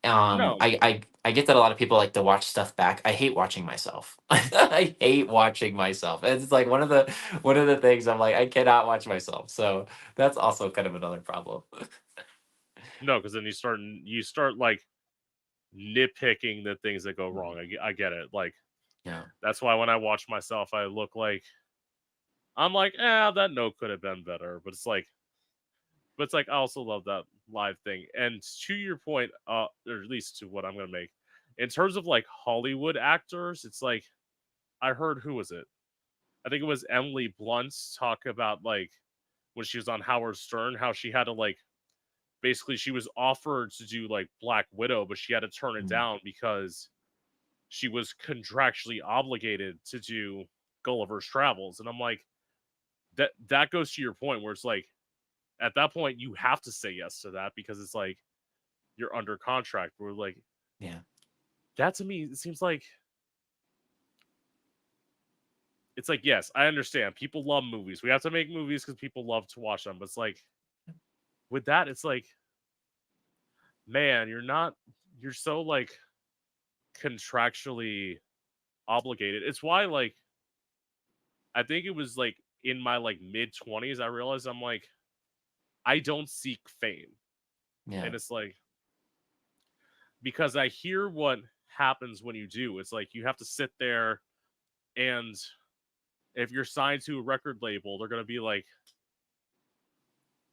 No. I get that a lot of people like to watch stuff back. I hate watching myself. I hate watching myself. It's like one of the things I'm like I cannot watch myself. So that's also kind of another problem. No, because then you start like nitpicking the things that go Mhm. wrong. I get it. Like Yeah. that's why when I watch myself, I look like I'm like, that note could have been better. But it's like I also love that live thing. And to your point, or at least to what I'm gonna make, in terms of like Hollywood actors, it's like I heard who was it? I think it was Emily Blunt talk about like when she was on Howard Stern, how she had to like basically she was offered to do like Black Widow, but she had to turn it Mm. down because she was contractually obligated to do Gulliver's Travels. And I'm like, that goes to your point where it's like at that point you have to say yes to that because it's like you're under contract. We're like Yeah. that to me it seems like it's like yes, I understand. People love movies. We have to make movies because people love to watch them. But it's like with that, it's like, man, you're so like contractually obligated. It's why like I think it was like in my like mid 20s I realized I'm like I don't seek fame. Yeah. And it's like because I hear what happens when you do. It's like you have to sit there and if you're signed to a record label, they're going to be like,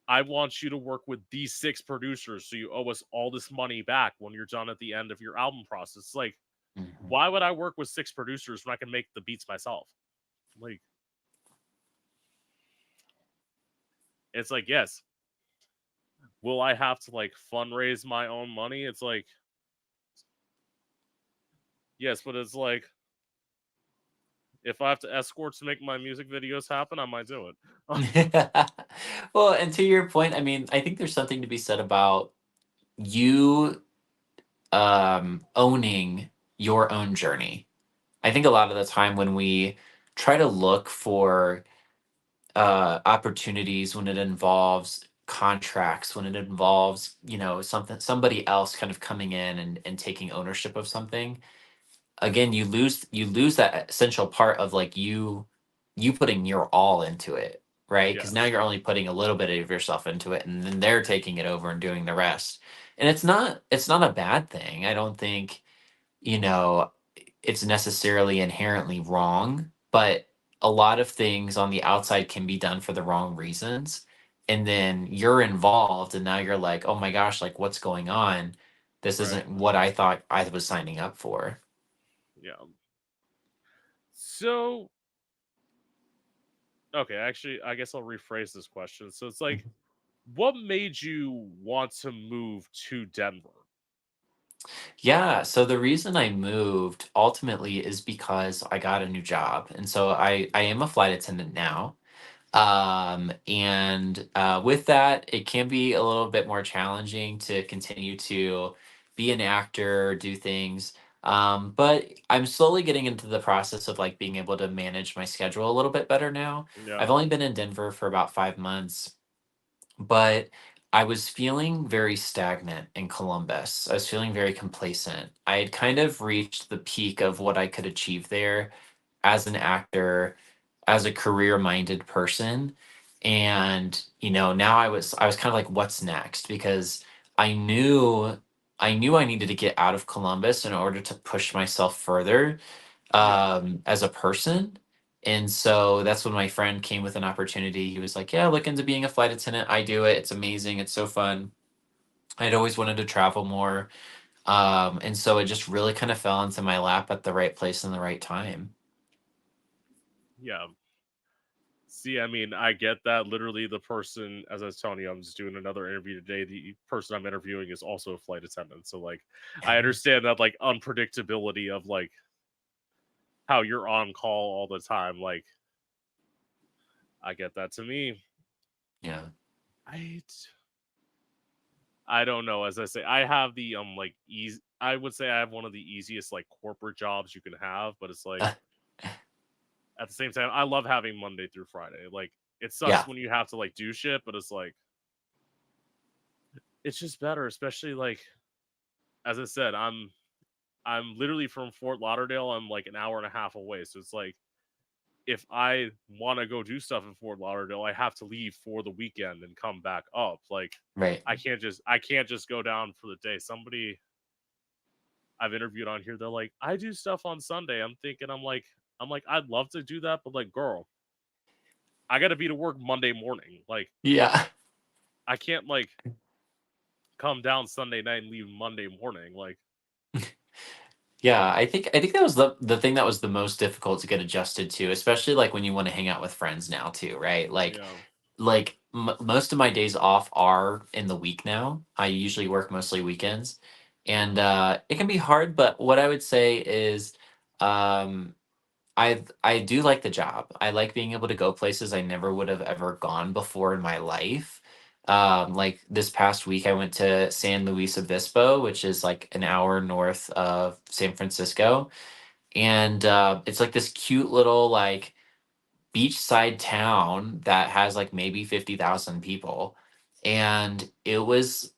I want you to work with these six producers, so you owe us all this money back when you're done at the end of your album process. It's like, Mhm. why would I work with six producers when I can make the beats myself? Like, it's like, yes, will I have to like fundraise my own money? It's like, yes, but it's like, if I have to escort to make my music videos happen, I might do it. Well, and to your point, I mean, I think there's something to be said about you owning your own journey. I think a lot of the time when we try to look for opportunities when it involves contracts, when it involves, somebody else kind of coming in and taking ownership of something, again, you lose that essential part of like you putting your all into it, right? Because now Yes, you're only putting a little bit of yourself into it, and then they're taking it over and doing the rest. And it's not a bad thing. I don't think you know it's necessarily inherently wrong, but a lot of things on the outside can be done for the wrong reasons. And then you're involved, and now you're like, oh my gosh, like what's going on? This right. isn't what I thought I was signing up for. Yeah. So Okay, actually, I guess I'll rephrase this question. So it's like, Mhm. what made you want to move to Denver? Yeah, so the reason I moved ultimately is because I got a new job, and so I am a flight attendant now. And with that, it can be a little bit more challenging to continue to be an actor, do things. But I'm slowly getting into the process of like being able to manage my schedule a little bit better now. Yeah, I've only been in Denver for about 5 months, but I was feeling very stagnant in Columbus. I was feeling very complacent. I had kind of reached the peak of what I could achieve there as an actor, as a career-minded person. And, now I was kind of like, what's next? Because I knew I needed to get out of Columbus in order to push myself further yeah, as a person. And so that's when my friend came with an opportunity. He was like, "Yeah, look into being a flight attendant. I do it. It's amazing. It's so fun." I'd always wanted to travel more. And so it just really kind of fell into my lap at the right place and the right time. yeah. See, I mean, I get that. Literally, the person, as I was telling you, I'm just doing another interview today. The person I'm interviewing is also a flight attendant. So, like, I Yeah. understand that, like, unpredictability of, like, how you're on call all the time. Like, I get that. To me, Yeah. I, I don't know. As I say, I have the, like, easy, I would say I have one of the easiest, like, corporate jobs you can have, but it's like, at the same time, I love having Monday through Friday. Like, it sucks Yeah. when you have to, like, do shit, but it's like, it's just better, especially, like, as I said, I'm literally from Fort Lauderdale. I'm like an hour and a half away. So it's like if I want to go do stuff in Fort Lauderdale, I have to leave for the weekend and come back up. Like Right. I can't just go down for the day. Somebody I've interviewed on here, they're like, I do stuff on Sunday. I'm like, I'd love to do that, but like, girl, I gotta be to work Monday morning. Like, Yeah. I can't like come down Sunday night and leave Monday morning. Like, Yeah, I think that was the thing that was the most difficult to get adjusted to, especially like when you want to hang out with friends now too, right? yeah, Most of my days off are in the week now. I usually work mostly weekends, and it can be hard. But what I would say is, um, I do like the job. I like being able to go places I never would have ever gone before in my life. Like this past week, I went to San Luis Obispo, which is like an hour north of San Francisco, and it's like this cute little like beachside town that has like maybe 50,000 people. And it was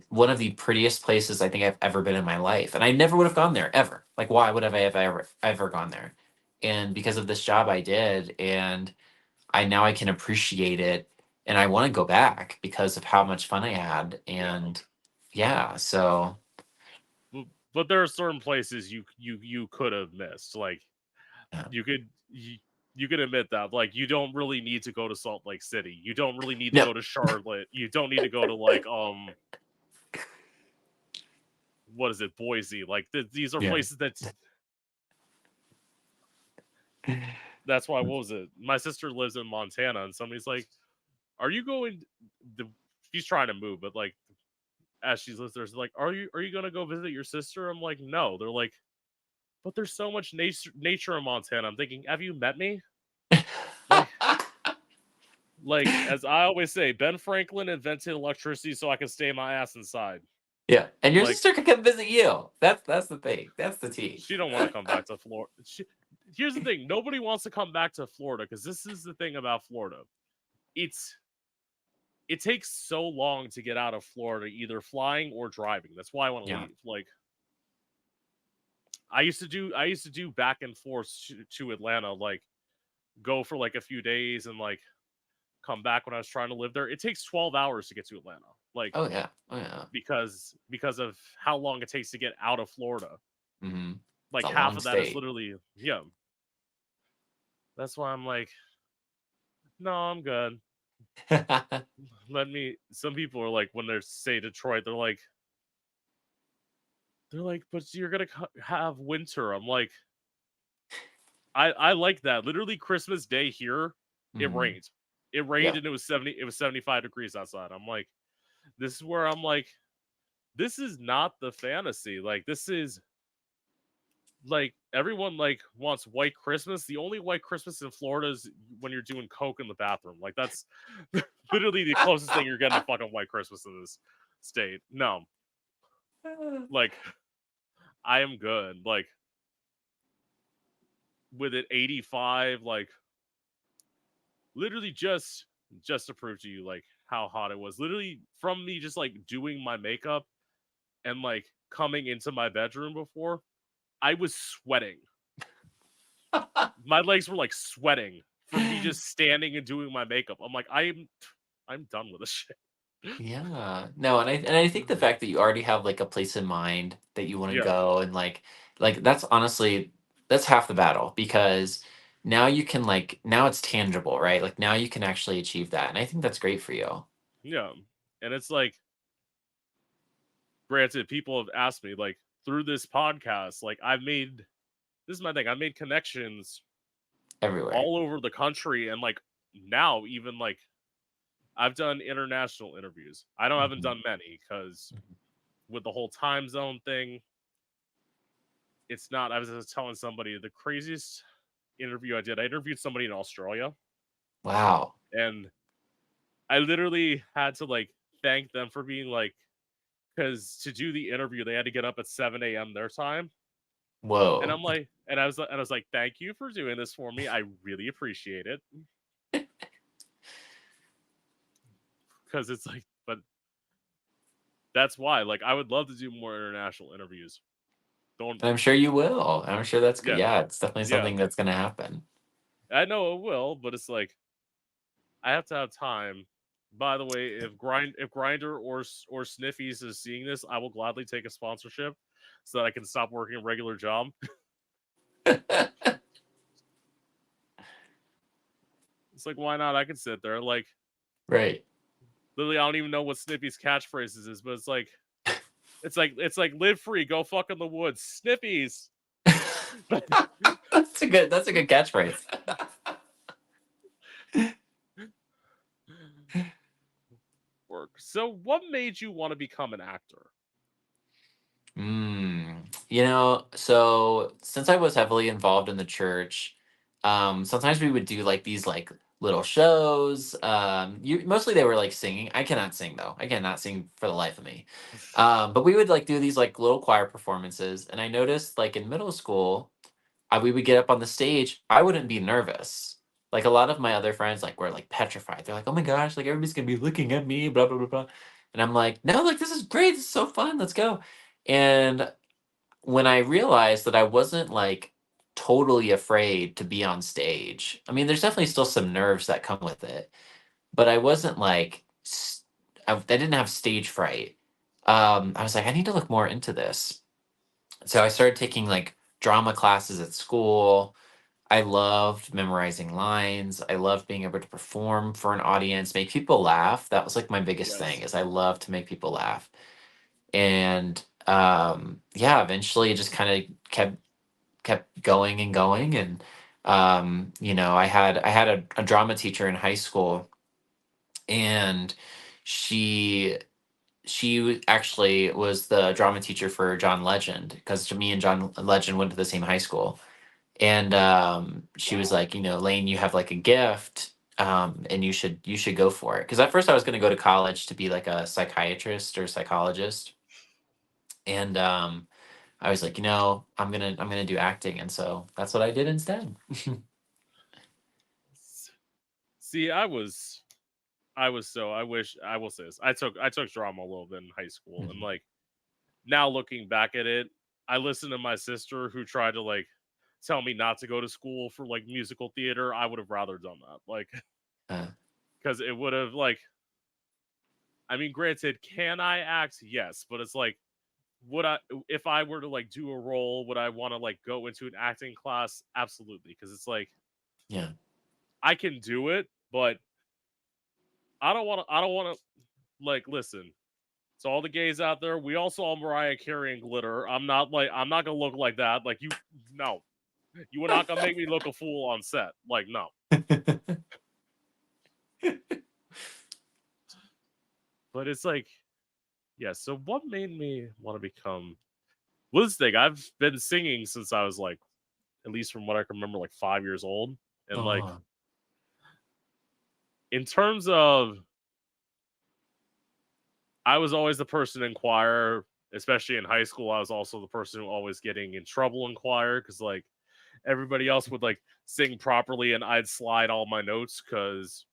one of the prettiest places I think I've ever been in my life. And I never would have gone there ever. Like, why would have I have ever gone there? And because of this job I did, and I can appreciate it and I want to go back because of how much fun I had. yeah. And yeah, so But there are certain places you could have missed. Like yeah. you could you could admit that like you don't really need to go to Salt Lake City. You don't really need to No. go to Charlotte. You don't need to go to like what is it, Boise. Like these are Yeah. places that's why what was it? My sister lives in Montana and somebody's like, "Are you going the she's trying to move, but like as she's lives there's like, "Are you going to go visit your sister?" I'm like, "No." They're like, "But there's so much nature in Montana." I'm thinking, "Have you met me?" Like as I always say, Ben Franklin invented electricity so I can stay my ass inside. Yeah. And your Like sister could come visit you. That's the thing. That's the tea. she don't want to come back to Florida. Here's the thing: nobody wants to come back to Florida because this is the thing about Florida. It's it takes so long to get out of Florida, either flying or driving. That's why I want to Yeah. leave. Like I used to do back and forth to Atlanta. Like go for like a few days and like come back when I was trying to live there. It takes 12 hours to get to Atlanta. Like Oh yeah. Oh yeah. because of how long it takes to get out of Florida. Mhm. It's Like a half long of that is state. literally yeah. That's why I'm like, no, I'm good. Let me. Some people are like when they say Detroit, they're like, but you're gonna have winter. I'm like, I like that. Literally Christmas Day here. It Mhm. rained. It rained Yeah. and it was 75 degrees outside. I'm like, this is where I'm like, this is not the fantasy. Like, this is like everyone like wants white Christmas. The only white Christmas in Florida is when you're doing coke in the bathroom. Like, that's literally the closest thing you're getting to fucking white Christmas in this state. No, like I am good. Like with it 85, like literally just to prove to you like how hot it was. Literally from me just like doing my makeup and like coming into my bedroom before, I was sweating. My legs were like sweating from me just standing and doing my makeup. I'm like, I'm done with this shit. Yeah. No, and I think the fact that you already have like a place in mind that you want to Yeah, go and like that's honestly that's half the battle because now you can like now it's tangible, right? Like now you can actually achieve that. And I think that's great for you. yeah. And it's like, granted, people have asked me like through this podcast, like I've made this is my thing. I made connections Everywhere. all over the country, and like now even like I've done international interviews. I don't haven't Mhm. done many because with the whole time zone thing, it's not. I was just telling somebody the craziest interview I did. I interviewed somebody in Australia, Wow. and I literally had to like thank them for being like, because to do the interview they had to get up at 7 a.m. their time, and Whoa. I'm like, and I was like, thank you for doing this for me. I really appreciate it because it's like, but that's why like I would love to do more international interviews. Don't And I'm sure you will. I'm sure that's good. yeah Yeah, it's definitely yeah something that's going to happen. I know it will, but it's like I have to have time. By the way, if Grinder or Sniffies is seeing this, I will gladly take a sponsorship so that I can stop working a regular job. It's like why not? I can sit there. Like Right. literally, I don't even know what Snippy's catchphrases is, but it's like live free, go fuck in the woods, Sniffies. That's a good catchphrase. Work. So, what made you want to become an actor? So since I was heavily involved in the church, sometimes we would do like these like little shows. Mostly they were like singing. I cannot sing though. I cannot sing for the life of me. But we would like do these like little choir performances, and I noticed like in middle school, we would get up on the stage. I wouldn't be nervous. Like a lot of my other friends like were like petrified. They're like, "Oh my gosh, like everybody's gonna be looking at me, blah blah blah blah," and I'm like, "No, like this is great. This is so fun. Let's go." And when I realized that I wasn't like totally afraid to be on stage. I mean, there's definitely still some nerves that come with it, but I wasn't like I didn't have stage fright. I was like, I need to look more into this. So I started taking like drama classes at school. I loved memorizing lines. I loved being able to perform for an audience, make people laugh. That was like my biggest thing Yes. is I love to make people laugh. And yeah, eventually it just kind of kept going and going. And I had a drama teacher in high school, and she actually was the drama teacher for John Legend because me and John Legend went to the same high school. And she was Wow. like, Lane, you have like a gift, and you should go for it. Because at first I was going to go to college to be like a psychiatrist or psychologist, and I was like, I'm gonna do acting, and so that's what I did instead. See, I was so I wish I will say this. I took drama a little bit in high school, and Mhm. like now looking back at it, I listened to my sister who tried to like tell me not to go to school for like musical theater. I would have rather done that. Like Uh, because it would have like I mean, granted, can I act? Yes, but it's like would I if I were to like do a role, would I want to like go into an acting class? Absolutely, because it's like yeah. I can do it, but I don't want to like listen. So all the gays out there, we all saw Mariah Carey and Glitter. I'm not gonna look like that. Like you, no, you are not gonna make me look a fool on set. Like no. But it's like, yeah. So what made me want to become? Well, this thing I've been singing since I was like, at least from what I can remember, like 5 years old, and like Oh, in terms of, I was always the person in choir, especially in high school. I was also the person who always getting in trouble in choir because like everybody else would like sing properly and I'd slide all my notes because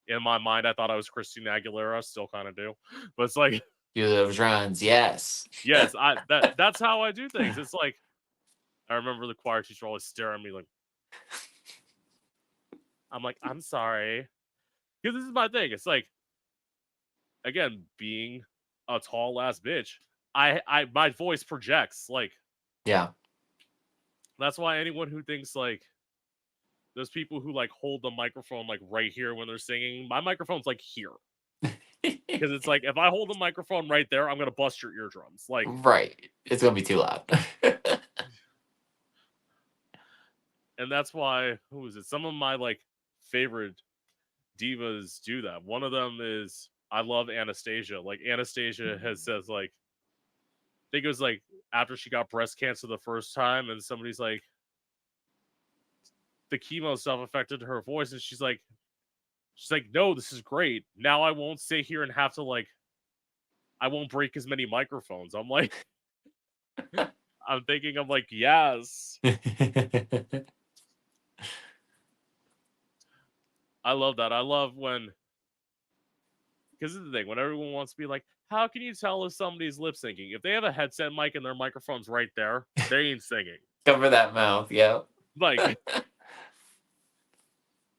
in my mind I thought I was Christina Aguilera, still kind of do, but it's like do those runs, yes. yes, that's how I do things. It's like I remember the choir teacher always staring at me like I'm like I'm sorry because this is my thing. It's like again being a tall ass bitch. I my voice projects like Yeah. that's why anyone who thinks like those people who like hold the microphone like right here when they're singing, my microphone's like here because it's like if I hold the microphone right there, I'm gonna bust your eardrums. Like, Right. It's gonna be too loud. and that's why who is it? Some of my like favorite divas do that. One of them is I love Anastasia. Like Anastasia has says like I think it was like after she got breast cancer the first time, and somebody's like the chemo stuff affected her voice, and she's like, no, this is great. Now I won't sit here and have to like I won't break as many microphones. I'm like I'm thinking I'm like, yes. I love that. I love when because this is the thing, when everyone wants to be like, how can you tell if somebody's lip syncing? If they have a headset mic and their microphone's right there, they ain't singing. Cover that mouth, yeah. Like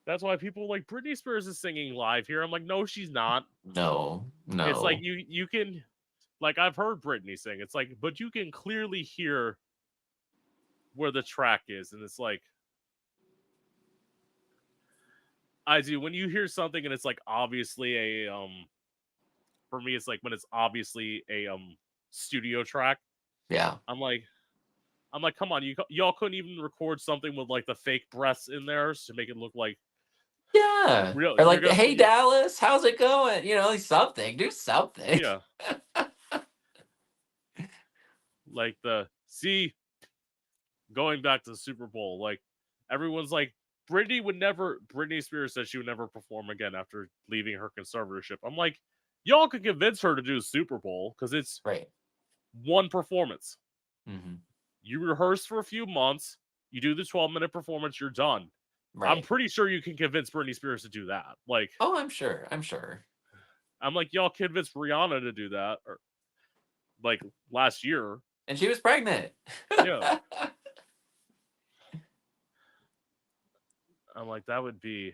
that's why people like Britney Spears is singing live here. I'm like, no, she's not. No, It's like no. you can like I've heard Britney sing. It's like, but you can clearly hear where the track is, and it's like I do when you hear something and it's like obviously a for me it's like when it's obviously a studio track. Yeah. I'm like come on, y'all couldn't even record something with like the fake breaths in there to make it look like Yeah. real. Or You're like, gonna hey Dallas, how's it going? You know, something. Do something. yeah, like the see going back to the Super Bowl, like everyone's like Britney Spears said she would never perform again after leaving her conservatorship. I'm like, y'all could convince her to do Super Bowl because it's Right. one performance. Hmm. You rehearse for a few months, you do the 12-minute performance, you're done. I'm Right. pretty sure you can convince Britney Spears to do that. Like, Oh, I'm sure. I'm sure. I'm like, y'all convinced Rihanna to do that, or like last year. And she was pregnant. Yeah. I'm like, that would be.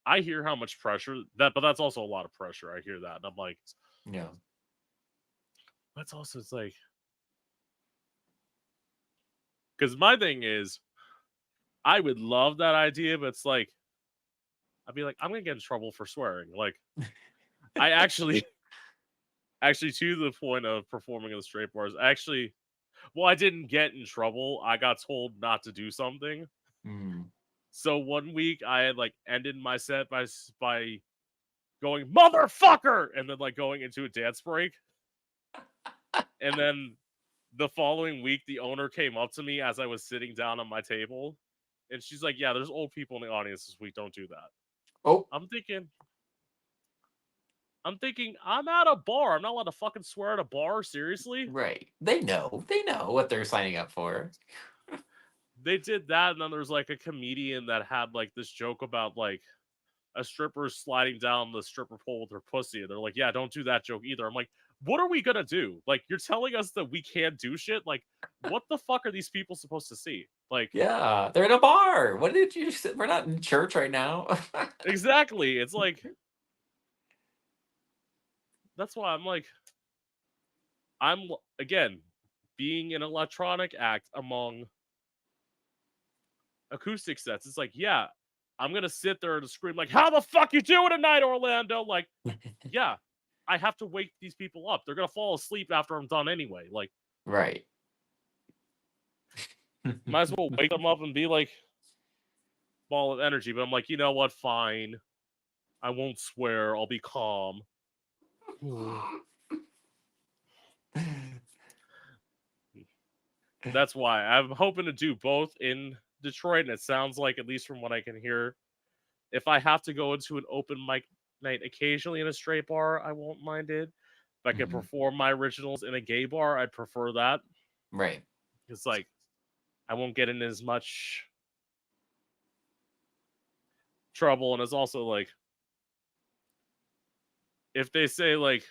I hear how much pressure that, but that's also a lot of pressure. I hear that, and I'm like, Yeah. that's also it's like, because my thing is, I would love that idea, but it's like, I'd be like, I'm gonna get in trouble for swearing. Like, I actually, actually, to the point of performing in the straight bars, actually, well, I didn't get in trouble. I got told not to do something. Mm. So one week I had like ended my set by going motherfucker and then like going into a dance break. And then the following week the owner came up to me as I was sitting down on my table and she's like, "Yeah, there's old people in the audience this week. Don't do that." Oh, I'm thinking I'm at a bar. I'm not allowed to fucking swear at a bar, seriously? right. They know. They know what they're signing up for. They did that and then there's like a comedian that had like this joke about like a stripper sliding down the stripper pole with her pussy. And they're like, yeah, don't do that joke either. I'm like, what are we gonna do? Like, you're telling us that we can't do shit? Like, what the fuck are these people supposed to see? Like, Yeah, they're in a bar. What did you say? We're not in church right now. exactly. It's like, that's why I'm like, again, being an electronic act among acoustic sets. It's like, yeah, I'm gonna sit there and scream, like, how the fuck you doing tonight, Orlando? Like, yeah, I have to wake these people up. They're gonna fall asleep after I'm done anyway. Like, Right. might as well wake them up and be like ball of energy. But I'm like, you know what? Fine. I won't swear. I'll be calm. That's why I'm hoping to do both in Detroit, and it sounds like, at least from what I can hear, if I have to go into an open mic night occasionally in a straight bar, I won't mind it. If I can Mhm. perform my originals in a gay bar, I'd prefer that. Right. It's like I won't get in as much trouble, and it's also like if they say like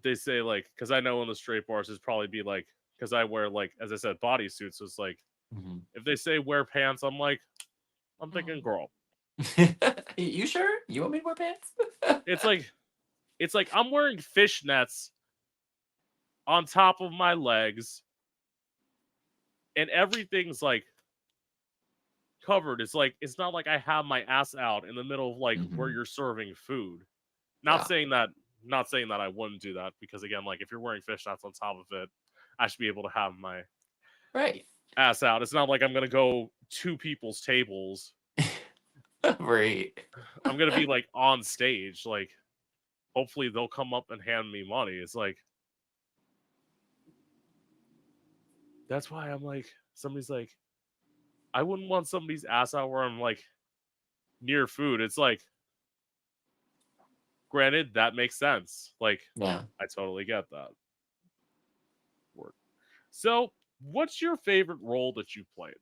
because I know in the straight bars it's probably be like because I wear like as I said bodysuits, so it's like Mhm. if they say wear pants, I'm like I'm thinking girl. You sure? You want me to wear pants? It's like I'm wearing fishnets on top of my legs and everything's like covered. It's like it's not like I have my ass out in the middle of like where Mhm. you're serving food. Not Yeah. saying that not saying that I wouldn't do that because again, like if you're wearing fishnets on top of it, I should be able to have my Right. ass out. It's not like I'm gonna go to people's tables. Right. I'm gonna be like on stage. Like hopefully they'll come up and hand me money. It's like that's why I'm like somebody's like I wouldn't want somebody's ass out where I'm like near food. It's like granted that makes sense. Like Yeah. I totally get that. Word. So, what's your favorite role that you played?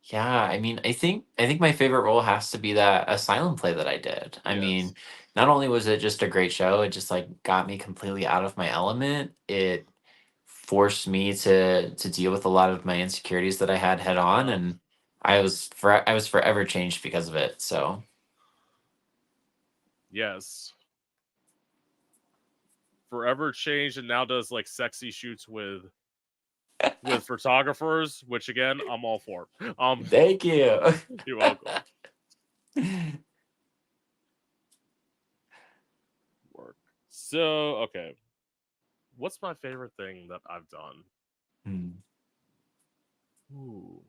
Yeah, I mean, I think my favorite role has to be that asylum play that I did. I Yes. mean, not only was it just a great show, it just like got me completely out of my element. It forced me to deal with a lot of my insecurities that I had head on, Yeah. and I was forever changed because of it. So Yes. Forever changed and now does like sexy shoots with photographers, which again, I'm all for. thank you. You're welcome. Work. So, okay. What's my favorite thing that I've done? Hmm. Ooh.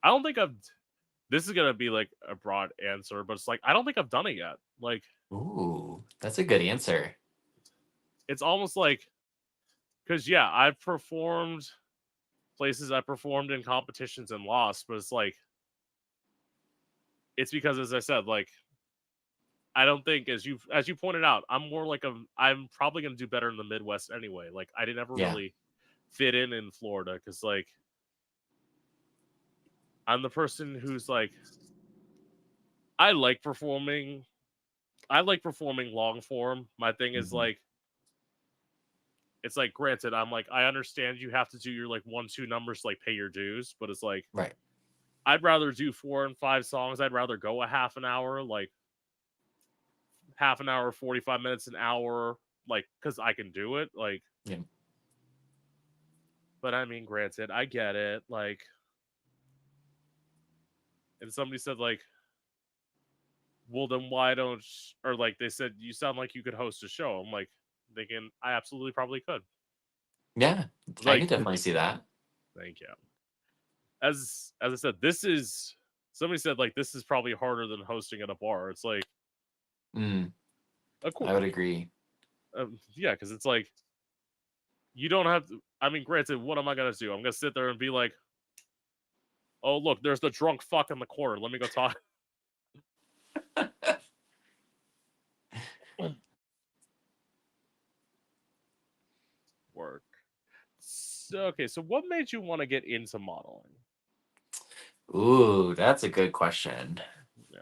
I don't think I've this is gonna be like a broad answer, but it's like I don't think I've done it yet. Like Ooh, that's a good answer. it's almost like because yeah, I've performed places I performed in competitions and lost, but it's like it's because as I said, like I don't think as you pointed out, I'm probably gonna do better in the Midwest anyway. Like I didn't ever Yeah. really fit in Florida because like I'm the person who's like I like performing. I like performing long form. My thing is Hmm. like it's like granted, I'm like I understand you have to do your like 1-2 numbers to, like pay your dues, but it's like Right. I'd rather do 4 and 5 songs. I'd rather go a half an hour, like half an hour, 45 minutes, an hour, like because I can do it. Like, Yeah. but I mean, granted, I get it. Like, and somebody said like, well, then why don't or like they said you sound like you could host a show. I'm like thinking I absolutely probably could. Yeah. I Like, could definitely see that. thank you. As I said, this is somebody said like this is probably harder than hosting at a bar. It's like, Mm, of course, I would agree. yeah, because it's like you don't have to. I mean, granted, what am I gonna do? I'm gonna sit there and be like, oh look, there's the drunk fuck in the corner. Let me go talk. Work. So, okay, so what made you want to get into modeling? Ooh, that's a good question. Yeah.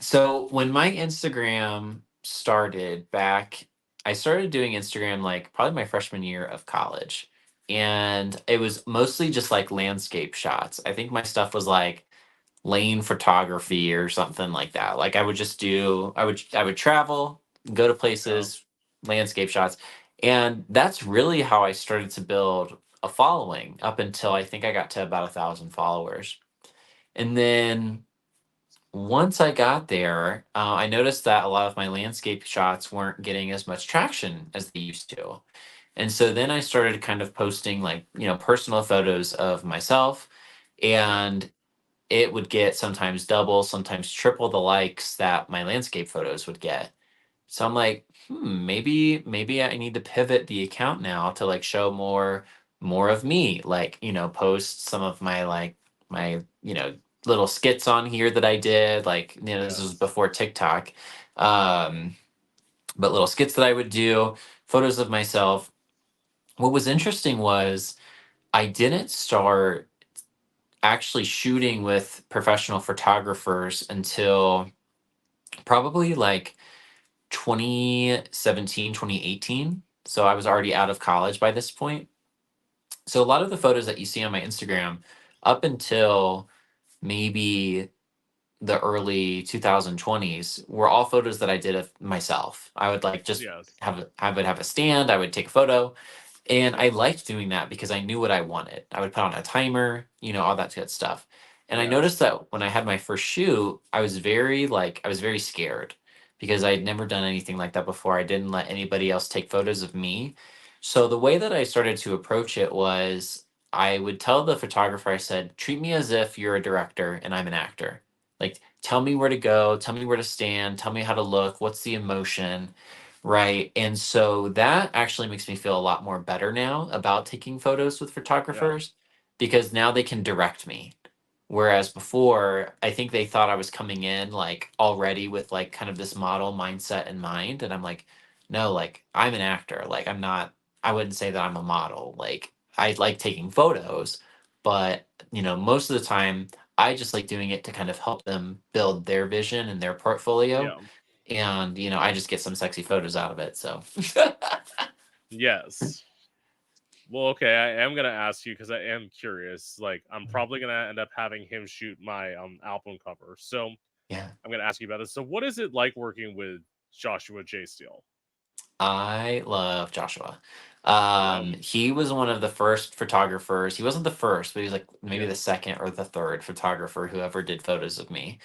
So when my Instagram started back, I started doing Instagram like probably my freshman year of college. And it was mostly just like landscape shots. I think my stuff was like lane photography or something like that. Like I would travel, go to Yeah. places, landscape shots. And that's really how I started to build a following up until I think I got to about 1,000 followers. And then once I got there, I noticed that a lot of my landscape shots weren't getting as much traction as they used to. And so then I started kind of posting like, personal photos of myself. Yeah. And it would get sometimes double, sometimes triple the likes that my landscape photos would get. So I'm like, maybe I need to pivot the account now to like show more of me, like, post some of my my little skits on here that I did, like, this was Yes. before TikTok. Um, but little skits that I would do, photos of myself. What was interesting was I didn't start actually shooting with professional photographers until probably like 2017, 2018. So I was already out of college by this point. So a lot of the photos that you see on my Instagram up until maybe the early 2020s were all photos that I did of myself. I would like just Yes. I would have a stand, I would take a photo, and I liked doing that because I knew what I wanted. I would put on a timer, all that good stuff. And I noticed Yes. that when I had my first shoot, I was very scared because I had never done anything like that before. I didn't let anybody else take photos of me. So the way that I started to approach it was I would tell the photographer, I said, treat me as if you're a director and I'm an actor. Like, tell me where to go, tell me where to stand, tell me how to look, what's the emotion, right? And so that actually makes me feel a lot more better now about taking photos with Yeah. photographers because now they can direct me. Whereas before, I think they thought I was coming in like already with like kind of this model mindset in mind. And I'm like, no, like I'm an actor. Like I'm not, I wouldn't say that I'm a model. Like I like taking photos, but most of the time I just like doing it to kind of help them build their vision and their portfolio. Yeah. And I just get some sexy photos out of it. So Yes. Well, okay, I am gonna ask you because I am curious. Like, I'm probably gonna end up having him shoot my album cover. So yeah. I'm gonna ask you about this. So what is it like working with Joshua J. Steele? I love Joshua. Yeah. He was one of the first photographers. He wasn't the first, but he was like maybe the Yeah. second or the third photographer who ever did photos of me.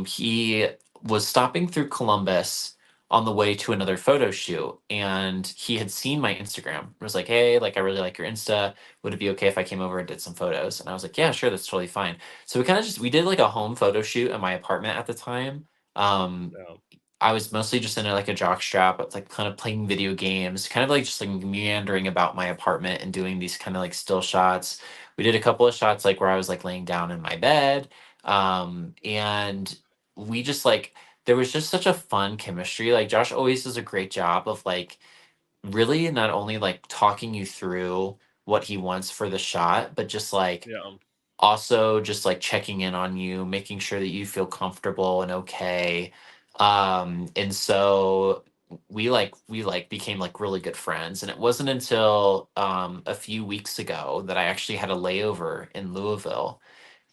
He was stopping through Columbus on the way to another photo shoot, and he had seen my Instagram. It was like, "Hey, like I really like your Insta. Would it be okay if I came over and did some photos?" And I was like, "Yeah, sure, that's totally fine." So we did like a home photo shoot at my apartment at the time. Um, Yeah. I was mostly just in like a jock strap, but like kind of playing video games, kind of like just like meandering about my apartment and doing these kind of like still shots. We did a couple of shots like where I was like laying down in my bed. And we just like there was just such a fun chemistry. Like Josh always does a great job of like really not only like talking you through what he wants for the shot, but just like Yeah. also just like checking in on you, making sure that you feel comfortable and okay. And so we like became like really good friends. And it wasn't until a few weeks ago that I actually had a layover in Louisville,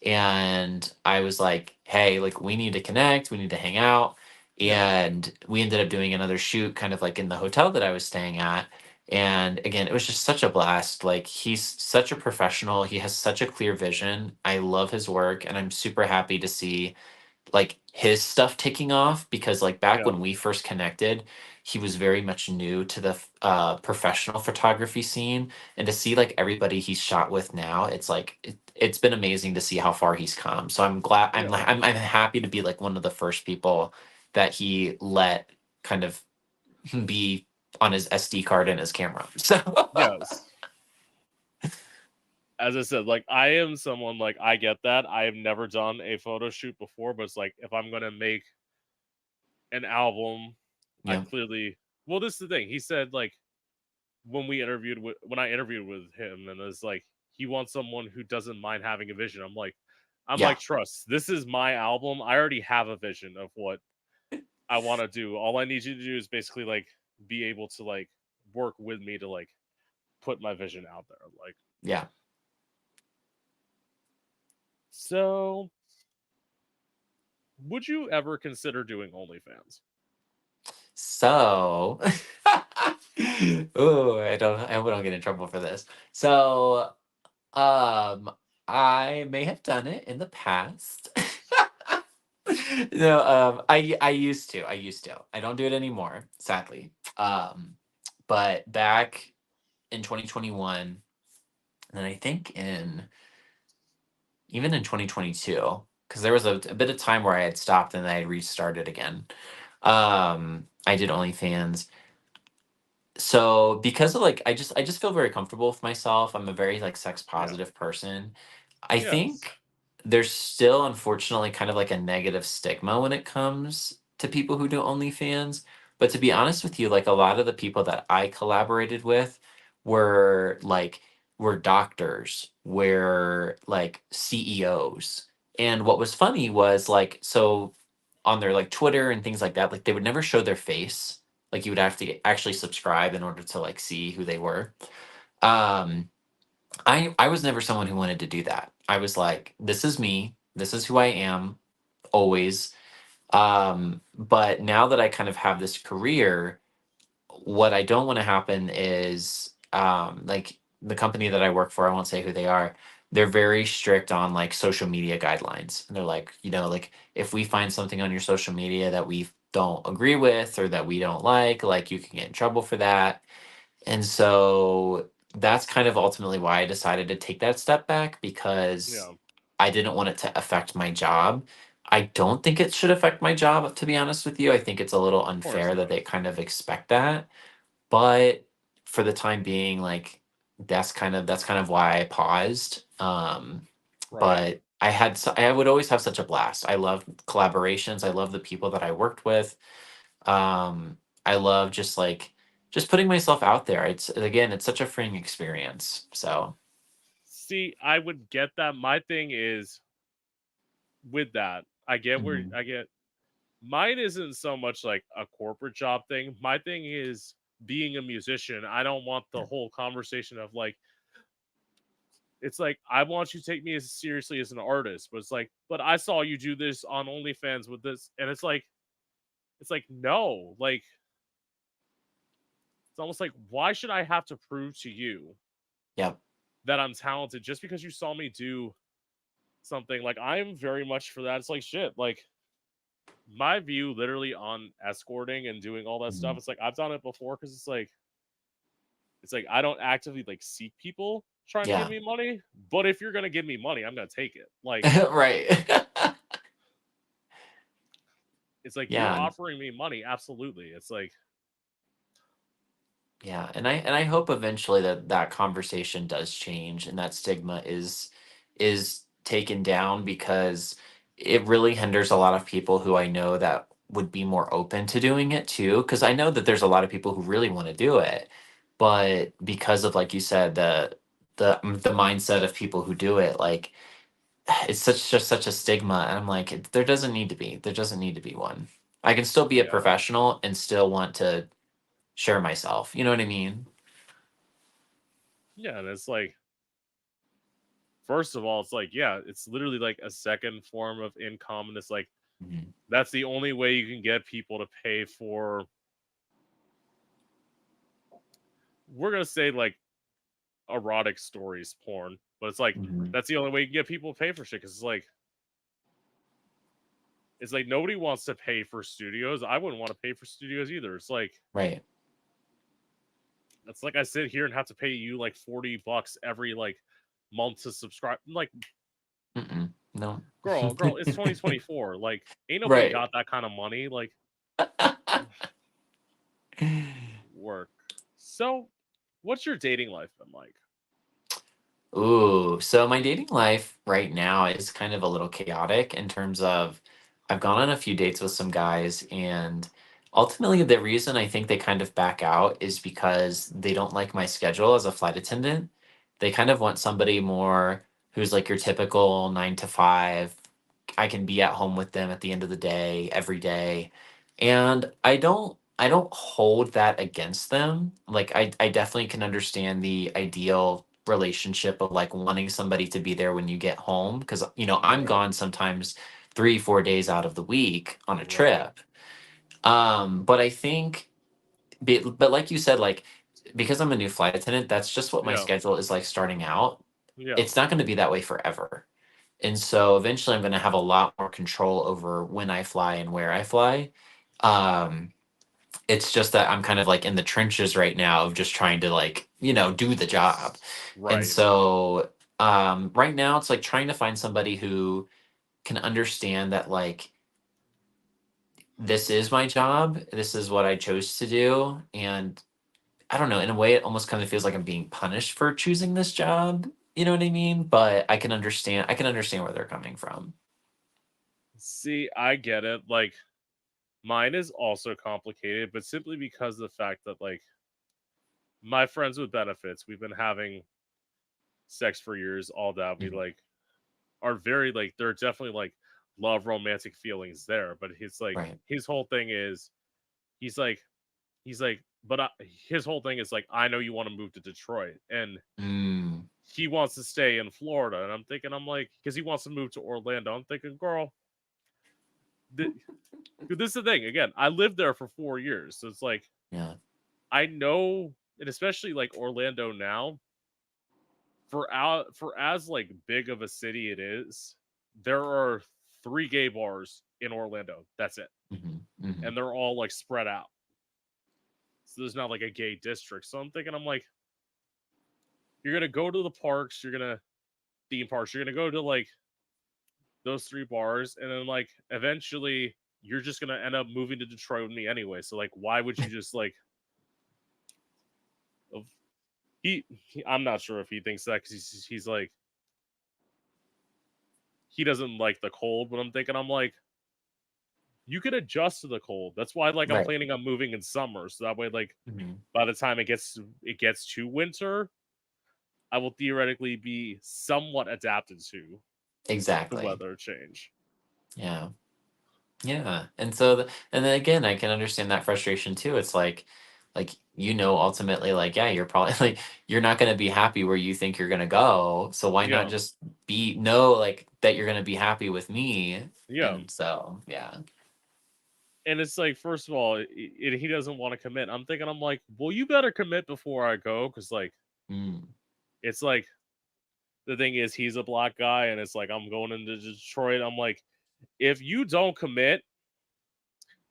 and I was like, "Hey, like we need to connect, we need to hang out." Yeah. And we ended up doing another shoot kind of like in the hotel that I was staying at. And again, it was just such a blast. Like he's such a professional, he has such a clear vision. I love his work, and I'm super happy to see like his stuff taking off because like back Yeah. when we first connected, he was very much new to the professional photography scene, and to see like everybody he's shot with now, it's like it's been amazing to see how far he's come. So I'm glad Yeah. I'm happy to be like one of the first people that he let kind of be on his SD card and his camera. So Yes. As I said, like I am someone like I get that. I have never done a photo shoot before, but it's like if I'm gonna make an album, I yeah, clearly well, this is the thing. He said like when I interviewed with him, and it's like he wants someone who doesn't mind having a vision. I'm yeah, like, trust, this is my album. I already have a vision of what I want to do. All I need you to do is basically like be able to like work with me to like put my vision out there. Like, yeah. so would you ever consider doing OnlyFans? So, oh, I hope I don't get in trouble for this. So, um, I may have done it in the past. No, I used to. I used to. I don't do it anymore, sadly. But back in 2021, and I think in even in 2022, because there was a bit of time where I had stopped and then I restarted again. I did OnlyFans. So because of like I just feel very comfortable with myself. I'm a very like sex Yeah. positive person. I Yes. think there's still unfortunately kind of like a negative stigma when it comes to people who do OnlyFans. But to be honest with you, like a lot of the people that I collaborated with were like were doctors, were like CEOs. And what was funny was like so on their like Twitter and things like that, like they would never show their face. Like you would have to actually subscribe in order to like see who they were. Um, I was never someone who wanted to do that. I was like, this is me. This is who I am always. But now that I kind of have this career, what I don't want to happen is like the company that I work for, I won't say who they are. They're very strict on like social media guidelines. And they're like, like if we find something on your social media that we don't agree with or that we don't like you can get in trouble for that. And so that's kind of ultimately why I decided to take that step back because Yeah. I didn't want it to affect my job. I don't think it should affect my job, to be honest with you. I think it's a little Of course unfair that not. they kind of expect that. But for the time being, like that's kind of why I paused. Right. But I would always have such a blast. I love collaborations. I love the people that I worked with. I love just putting myself out there. It's such a freeing experience. So, See, I would get that. My thing is with that. I get where mhm, I get mine isn't so much like a corporate job thing. My thing is being a musician. I don't want the yeah, whole conversation of like it's like I want you to take me as seriously as an artist, but it's like, but I saw you do this on OnlyFans with this, and it's like no, like it's almost like why should I have to prove to you yep, that I'm talented just because you saw me do something? Like I'm very much for that. It's like shit, like my view literally on escorting and doing all that stuff. mhm, It's like I've done it before because it's like I don't actively like seek people trying to give yeah, me money, but if you're gonna give me money, I'm gonna take it. Like right, it's like you're yeah. offering me money, absolutely. It's like Yeah, and I hope eventually that that conversation does change and that stigma is taken down because it really hinders a lot of people who I know that would be more open to doing it too. Because I know that there's a lot of people who really want to do it, but because of like you said the mindset of people who do it, like it's just such a stigma, and I'm like there doesn't need to be one. I can still be a yeah, professional and still want to share myself. You know what I mean? yeah, and it's like first of all, it's like yeah, it's literally like a second form of income, and it's like Mhm. that's the only way you can get people to pay for. We're gonna say like erotic stories, porn, but it's like Mhm. that's the only way you can get people to pay for shit because it's like nobody wants to pay for studios. I wouldn't want to pay for studios either. Right. It's like I sit here and have to pay you like $40 every like month to subscribe. Like, Mm-mm. No. girl, it's 2024. Like, ain't nobody Right. got that kind of money. Like, work. So, what's your dating life been like? Ooh, so my dating life right now is kind of a little chaotic in terms of I've gone on a few dates with some guys, and ultimately the reason I think they kind of back out is because they don't like my schedule as a flight attendant. They kind of want somebody more who's like your typical 9 to 5. I can be at home with them at the end of the day, every day. And I don't hold that against them. Like I definitely can understand the ideal relationship of like wanting somebody to be there when you get home because I'm Right, gone sometimes 3 4 days out of the week on a right. trip. But I think but like you said, like because I'm a new flight attendant, that's just what my Yeah, schedule is like starting out. yeah, It's not going to be that way forever. And so eventually I'm going to have a lot more control over when I fly and where I fly. Um, it's just that I'm kind of like in the trenches right now of just trying to like, do the job. And right. so Right now it's like trying to find somebody who can understand that like this is my job, this is what I chose to do, and I don't know, in a way it almost kind of feels like I'm being punished for choosing this job. You know what I mean? But I can understand where they're coming from. See, I get it. Like mine is also complicated, but simply because of the fact that like my friends with benefits, we've been having sex for years, all that. We Mhm. like are very like there are definitely like love romantic feelings there, but it's like Right. his whole thing is he's like he's like but his whole thing is like I know you want to move to Detroit and Mm, he wants to stay in Florida and I'm thinking I'm like cuz he wants to move to Orlando. I'm thinking, "Girl, th- this is the thing. Again, I lived there for 4 years. So it's like yeah. I know and especially like Orlando now for as like big of a city it is, there are 3 gay bars in Orlando. That's it. Mhm, mhm. And they're all like spread out. So there's not like a gay district. So I'm thinking I'm like you're going to go to the parks, you're going to theme parks, you're going to go to like those 3 bars and then like eventually you're just going to end up moving to Detroit with me anyway. So like why would you just like of- I'm not sure if he thinks that cuz he's like he doesn't like the cold, but I'm thinking I'm like you could adjust to the cold. That's why like I'm Right. planning on moving in summer so that way like Mhm. by the time it gets to winter, I will theoretically be somewhat adapted to the Exactly. weather change. Yeah. Yeah. And so and then again, I can understand that frustration too. It's like ultimately like yeah, you're probably like you're not going to be happy where you think you're going to go. So why not Yeah, just be know like that you're going to be happy with me? yeah. And so, yeah. And it's like, first of all, he doesn't want to commit. I'm thinking, I'm like, well, you better commit before I go, because like, Mm, it's like the thing is, he's a black guy, and it's like I'm going into Detroit. I'm like, if you don't commit,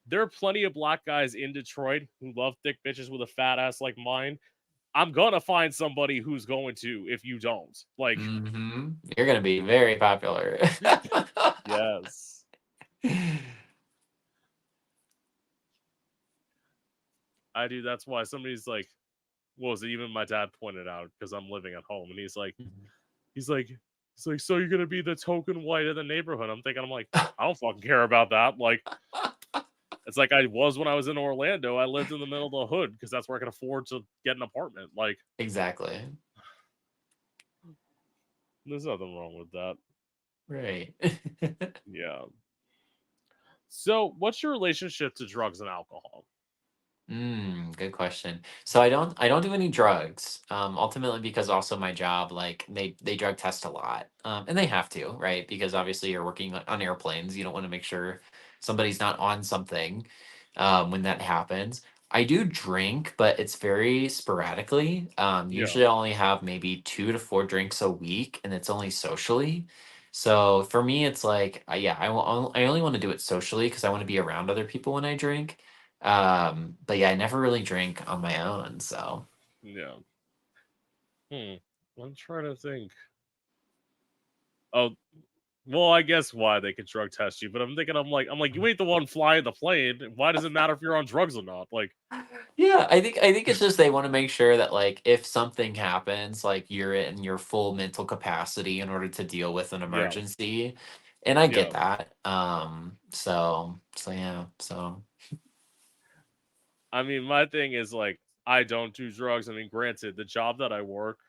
there are plenty of black guys in Detroit who love thick bitches with a fat ass like mine. I'm gonna find somebody who's going to if you don't. Like, mhm. You're going to be very popular. yes. I do. That's why somebody's like, what was it? Even my dad pointed out because I'm living at home, and Mhm. he's like, so you're gonna be the token white of the neighborhood? I'm thinking, I'm like, I don't fucking care about that. Like, it's like I was when I was in Orlando. I lived in the middle of the hood because that's where I could afford to get an apartment. Like, Exactly. there's nothing wrong with that. Right. Yeah. So, what's your relationship to drugs and alcohol? Good question. So I don't do any drugs. Ultimately because also my job, like they drug test a lot. And they have to, right? Because obviously you're working on airplanes. You don't want to make sure somebody's not on something when that happens. I do drink, but it's very sporadically. Yeah. Usually I only have maybe 2 to 4 drinks a week, and it's only socially. So for me, it's like, yeah, I only want to do it socially because I want to be around other people when I drink. But yeah, I never really drink on my own, so. Yeah. Hmm. I'm trying to think. Oh, well, I guess why they could drug test you, but I'm thinking, I'm like, you ain't the one flying the plane. Why does it matter if you're on drugs or not? Like, Yeah, I think it's just they wanna make sure that, like, if something happens, like, you're in your full mental capacity in order to deal with an yeah, emergency, and I get yeah. that. So yeah, so. I mean, my thing is like, I don't do drugs. I mean, granted, the job that I work,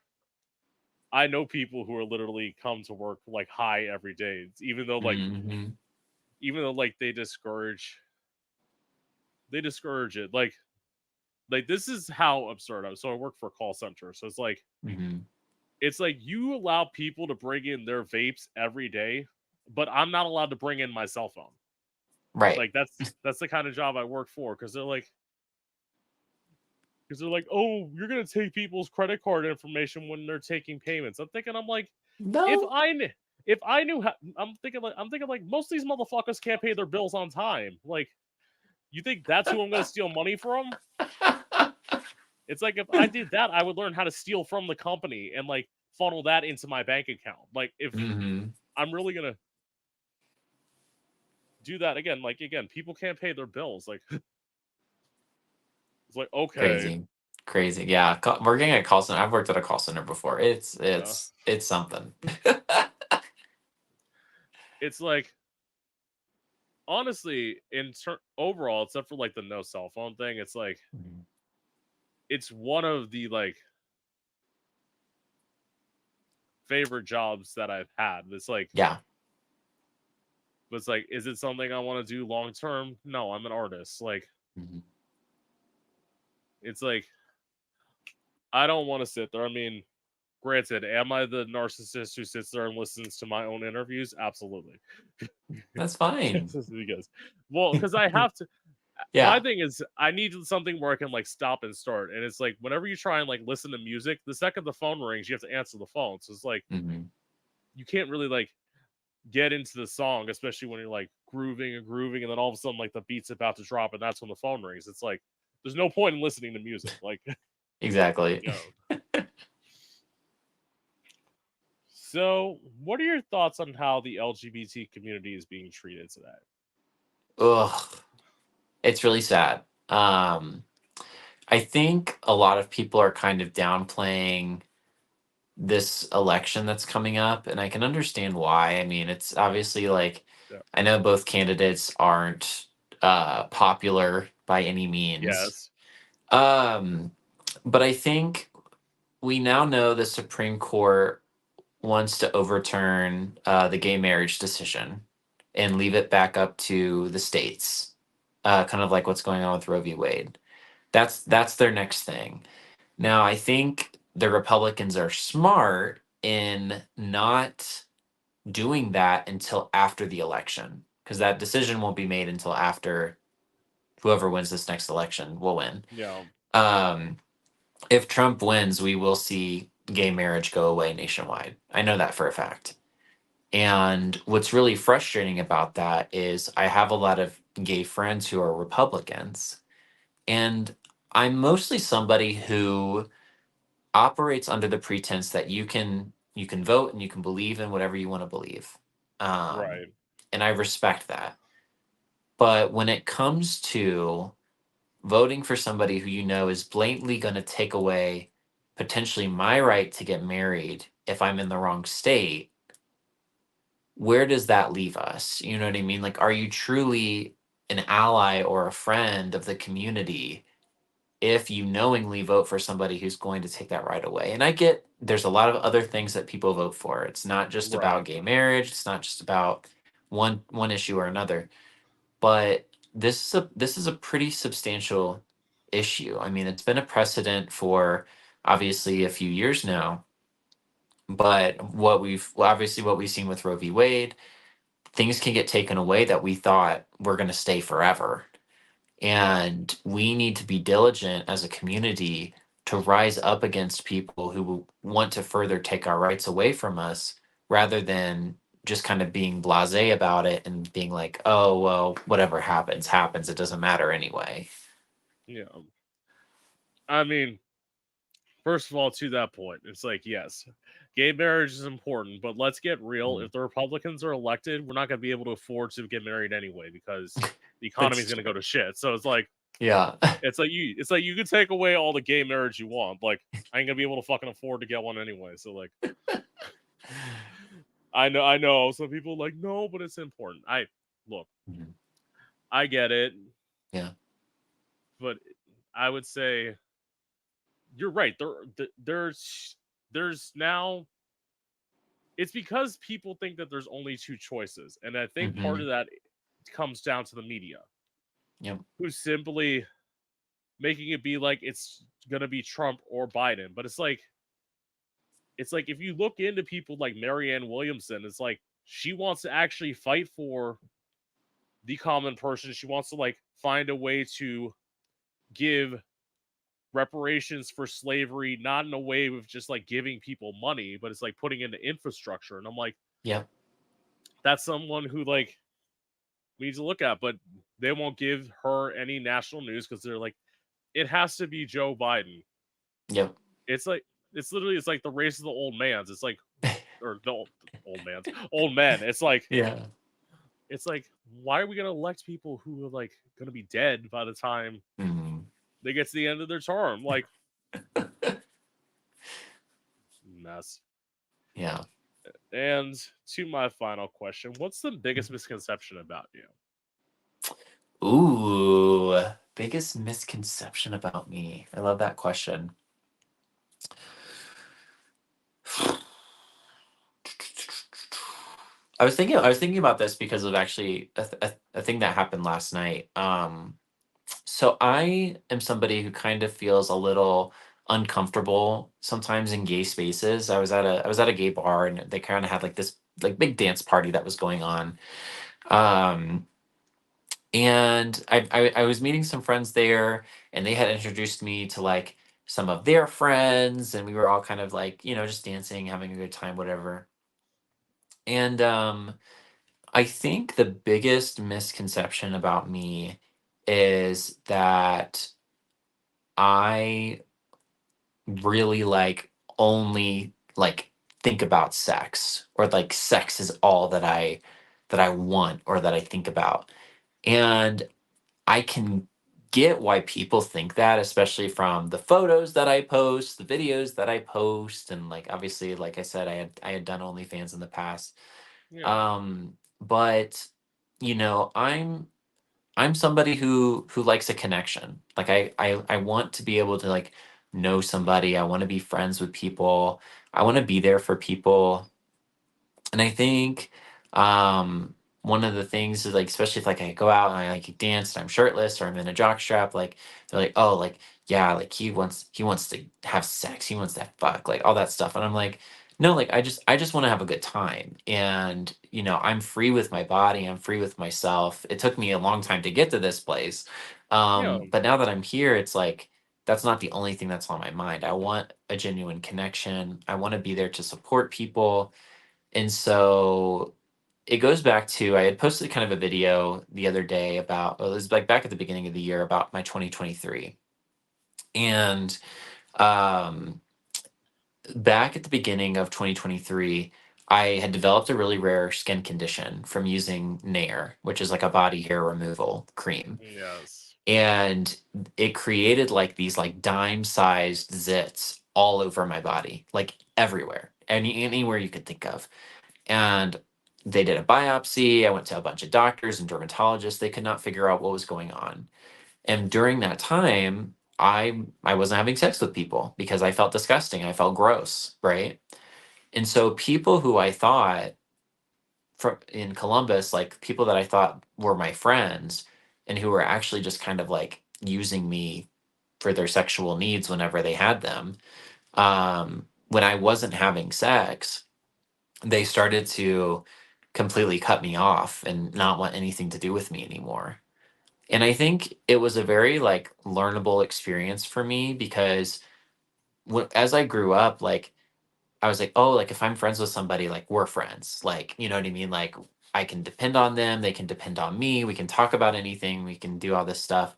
I know people who are literally come to work like high every day. Mhm, Even though like they discourage it. Like this is how absurd. So I work for a call center, so mhm. it's like you allow people to bring in their vapes every day, but I'm not allowed to bring in my cell phone. Right. Like that's the kind of job I work for because they're like, oh, you're gonna take people's credit card information when they're taking payments. I'm thinking, I'm like, if No. I kn- if I knew how, I'm thinking like most of these motherfuckers can't pay their bills on time. Like, you think that's who I'm gonna steal money from? It's like if I did that, I would learn how to steal from the company and like funnel that into my bank account. Like, if I'm really gonna do that again, like, again, people can't pay their bills. Like, it's like, okay, Crazy. Yeah, working at a call center. I've worked at a call center before. It's yeah, it's it's something. it's like, honestly, overall, except for like the no cell phone thing, it's like, Mhm. it's one of the like favorite jobs that I've had. Yeah. It's like, is it something I want to do long term? No, I'm an artist. Like, Mhm. it's like, I don't want to sit there. I mean, granted, am I the narcissist who sits there and listens to my own interviews? Absolutely. That's fine. Because I have to. My Yeah. thing is, I need something where I can like stop and start. And it's like, whenever you try and like listen to music, the second the phone rings, you have to answer the phone. So it's like, Mhm. you can't really like get into the song, especially when you're like grooving, and then all of a sudden like the beat's about to drop, and that's when the phone rings. It's like, there's no point in listening to music. Like, Exactly. you know. So, what are your thoughts on how the LGBT community is being treated today? Ugh. It's really sad. I think a lot of people are kind of downplaying this election that's coming up, and I can understand why. I mean, it's obviously like Yeah. I know both candidates aren't popular by any means. Yes. Um, but I think we now know the Supreme Court wants to overturn the gay marriage decision and leave it back up to the states, kind of like what's going on with Roe v. Wade. That's their next thing. Now, I think the Republicans are smart in not doing that until after the election, because that decision won't be made until after whoever wins this next election will win. Yeah. Um, if Trump wins, we will see gay marriage go away nationwide. I know that for a fact. And what's really frustrating about that is I have a lot of gay friends who are Republicans, and I'm mostly somebody who operates under the pretense that you can vote and you can believe in whatever you want to believe. Um, Right. and I respect that. But when it comes to voting for somebody who you know is blatantly going to take away potentially my right to get married if I'm in the wrong state, where does that leave us? You know what I mean? Like, are you truly an ally or a friend of the community if you knowingly vote for somebody who's going to take that right away? And I get there's a lot of other things that people vote for. It's not just about Right. gay marriage, it's not just about one issue or another. But this is a pretty substantial issue. I mean, it's been a precedent for obviously a few years now, but obviously what we've seen with Roe v. Wade, things can get taken away that we thought were going to stay forever. Yeah. And we need to be diligent as a community to rise up against people who want to further take our rights away from us rather than just kind of being blasé about it and being like, oh, well, whatever happens, happens. It doesn't matter anyway. Yeah. I mean, first of all, to that point, it's like, yes, gay marriage is important, but let's get real. Mm. If the Republicans are elected, we're not going to be able to afford to get married anyway because the economy is That's going to go true. to shit. So it's like, Yeah. it's like you could take away all the gay marriage you want. Like, I ain't gonna be able to fucking afford to get one anyway. So like, I know. Some people are like, no, but it's important. Look, Mhm. I get it, Yeah. but I would say you're right. There's now, it's because people think that there's only two choices, and I think part Hmm. of that comes down to the media, Yep. who's simply making it be like it's gonna be Trump or Biden. But it's like if you look into people like Marianne Williamson, it's like she wants to actually fight for the common person. She wants to like find a way to give reparations for slavery, not in a way of just like giving people money, but it's like putting into infrastructure. And I'm like, Yep. that's someone who like we need to look at, but they won't give her any national news because they're like, it has to be Joe Biden. Yep. It's like it's literally it's like the race of the old mans. It's like or the old mans, old men. Yeah. It's like why are we gonna elect people who are like gonna be dead by the time Mm. they get to the end of their term? Like mess. Yeah. And to my final question, what's the biggest misconception about you? Ooh, biggest misconception about me. I love that question. I was thinking about this because of actually a thing that happened last night. So I am somebody who kind of feels a little uncomfortable sometimes in gay spaces. I was at a gay bar and they kind of had like this like big dance party that was going on. Um, and I was meeting some friends there, and they had introduced me to like some of their friends, and we were all kind of like just dancing, having a good time, whatever. And I think the biggest misconception about me is that I really like only like think about sex, or like sex is all that I want or that I think about. And I can get why people think that, especially from the photos that I post, the videos that I post, and like obviously, like I said, I had done OnlyFans in the past. Yeah. But I'm somebody who likes a connection. Like I want to be able to like know somebody. I want to be friends with people. I want to be there for people. And I think one of the things is like, especially if like I go out and I like dance and I'm shirtless or I'm in a jock strap, like they're like, oh, like yeah, like he wants to have sex, he wants to fuck, like all that stuff. And I'm like, no, like I just want to have a good time. And I'm free with my body, I'm free with myself. It took me a long time to get to this place. Yeah. But now that I'm here, it's like that's not the only thing that's on my mind. I want a genuine connection. I want to be there to support people. And so it goes back to I had posted kind of a video the other day about, well, it was like back at the beginning of the year about my 2023. And um, back at the beginning of 2023, I had developed a really rare skin condition from using Nair, which is like a body hair removal cream. Yes. And it created like these like dime sized zits all over my body, like everywhere, anywhere you could think of. And they did a biopsy. I went to a bunch of doctors and dermatologists. They could not figure out what was going on. And during that time, I wasn't having sex with people because I felt disgusting. I felt gross, right? And so people who I thought from in Columbus, like people that I thought were my friends and who were actually just kind of like using me for their sexual needs whenever they had them, when I wasn't having sex, they started to completely cut me off and not want anything to do with me anymore. And I think it was a very like learnable experience for me because as I grew up, like I was like, oh, like if I'm friends with somebody, like we're friends. Like, you know what I mean? Like I can depend on them, they can depend on me, we can talk about anything, we can do all this stuff.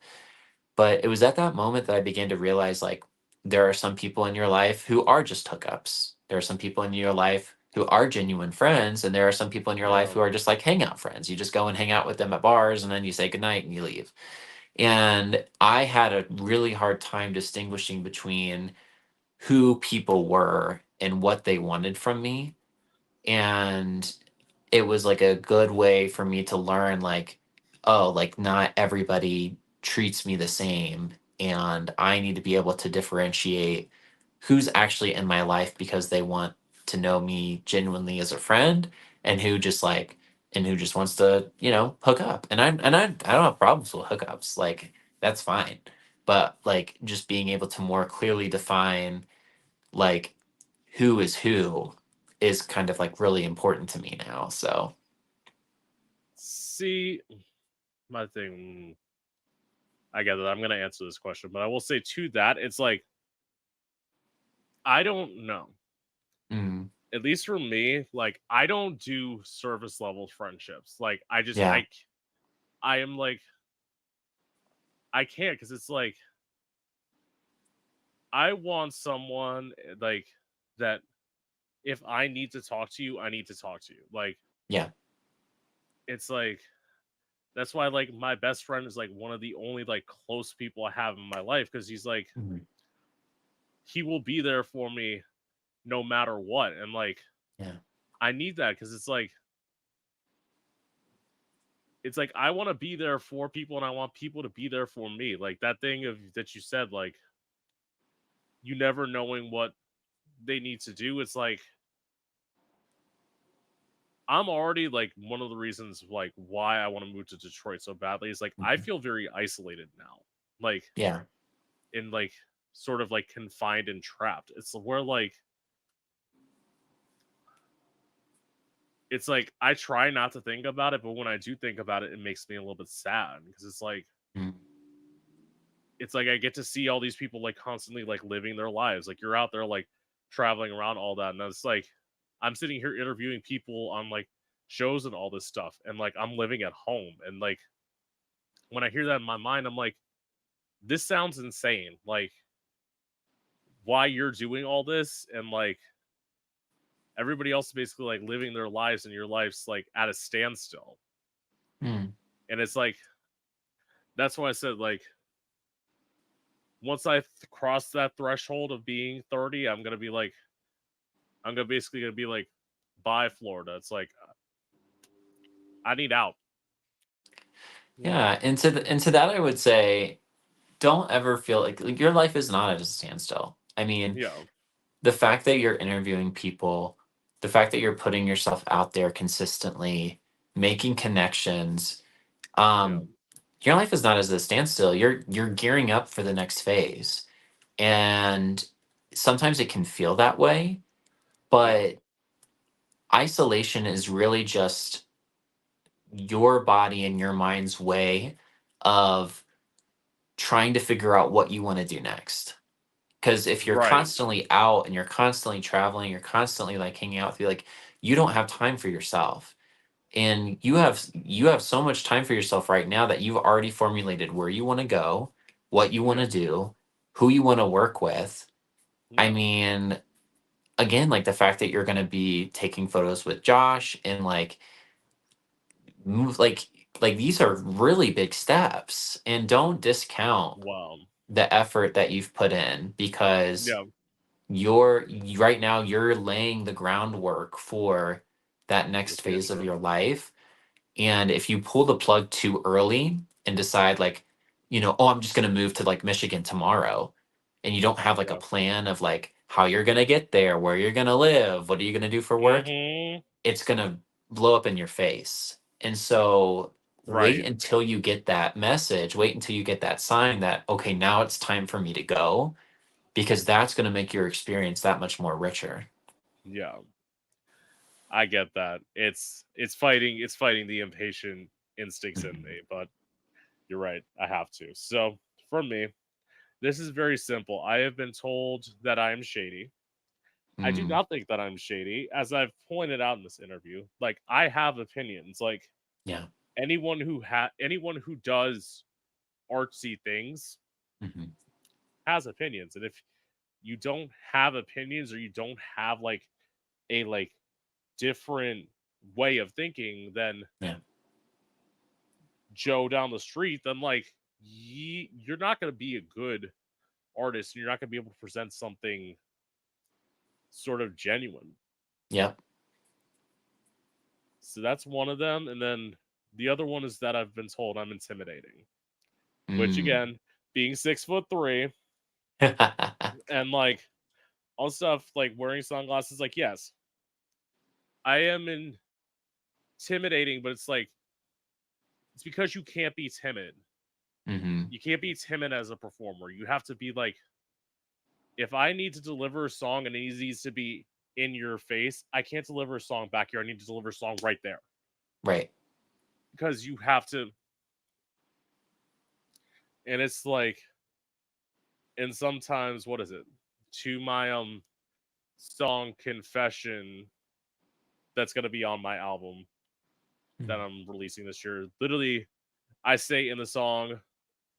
But it was at that moment that I began to realize like there are some people in your life who are just hookups. There are some people in your life who are genuine friends, and there are some people in your life Yeah. who are just like hangout friends. You just go and hang out with them at bars and then you say goodnight and you leave. And I had a really hard time distinguishing between who people were and what they wanted from me. And it was like a good way for me to learn like, oh, like not everybody treats me the same, and I need to be able to differentiate who's actually in my life because they want to know me genuinely as a friend, and who just wants to hook up. And I don't have problems with hookups, like that's fine. But like just being able to more clearly define like who is who is kind of like really important to me now. So See, my thing. I get it. I'm gonna answer this question, but I will say to that, it's like I don't know. mm, At least for me, like I don't do surface level friendships. Like yeah. I am like I can't because it's like I want someone like that if I need to talk to you, I need to talk to you. Like Yeah. it's like that's why like my best friend is like one of the only like close people I have in my life because he's like Mhm. he will be there for me no matter what. And like Yeah. I need that because it's like I want to be there for people and I want people to be there for me. Like that thing of that you said, like you never knowing what they need to do. It's like I'm already like one of the reasons like why I want to move to Detroit so badly is like I Mhm. feel very isolated now. Like Yeah. in like sort of like confined and trapped. It's like I try not to think about it, but when I do think about it, it makes me a little bit sad because Mm. it's like I get to see all these people like constantly like living their lives. Like you're out there like traveling around all that, and it's like I'm sitting here interviewing people on like shows and all this stuff, and like I'm living at home, and like when I hear that in my mind, I'm like, this sounds insane. Like why you're doing all this, and like everybody else is basically like living their lives, and your life's like at a standstill. Mm. And it's like that's why I said like once I cross that threshold of being 30, I'm gonna basically gonna be like, bye Florida. It's like I need out. Yeah, Yeah. And to that, I would say, don't ever feel like your life is not at a standstill. I mean, yeah, the fact that you're interviewing people, the fact that you're putting yourself out there consistently, making connections, yeah, um, your life is not as a standstill. You're gearing up for the next phase. And sometimes it can feel that way, yeah, but isolation is really just your body and your mind's way of trying to figure out what you want to do next. Because if you're right, constantly out and you're constantly traveling, you're constantly like hanging out with you, like you don't have time for yourself. And you have so much time for yourself right now that you've already formulated where you want to go, what you want yeah, to do, who you want to work with. I yeah, mean, again, like the fact that you're going to be taking photos with Josh and move like these are really big steps, and don't discount wow, the effort that you've put in, because yeah, right now you're laying the groundwork for that the next phase of future. your life. And if you pull the plug too early and decide like, oh, I'm just going to move to like Michigan tomorrow, and you don't have like a Yeah, plan of like how you're going to get there, where you're going to live, what are you going to do for work, mm-hmm. it's going to blow up in your face. And so wait Right, until you get that message, wait until you get that sign that, okay, now it's time for me to go, because that's going to make your experience that much more richer. yeah, I get that. It's fighting the impatient instincts in Mhm. me, but you're right, I have to. So for me, this is very simple. I have been told that I am shady. I do Mm, not think that I'm shady, as I've pointed out in this interview. Like I have opinions. Like yeah. anyone who does artsy things Hmm. has opinions, and if you don't have opinions or you don't have like a like different way of thinking than Yeah. Joe down the street, then like you're not going to be a good artist, and you're not going to be able to present something sort of genuine. Yep. So that's one of them, and then the other one is that I've been told I'm intimidating, which Mm. again, being 6'3" and like all stuff like wearing sunglasses, like yes, I am intimidating, but it's like it's because you can't be timid. Hmm. You can't be timid as a performer. You have to be like, if I need to deliver a song and it needs to be in your face, I can't deliver a song back here. I need to deliver a song right there Right. because you have to. And it's like, and sometimes what is it? To my song Confession that's gonna be on my album that Mm. I'm releasing this year. Literally, I say in the song,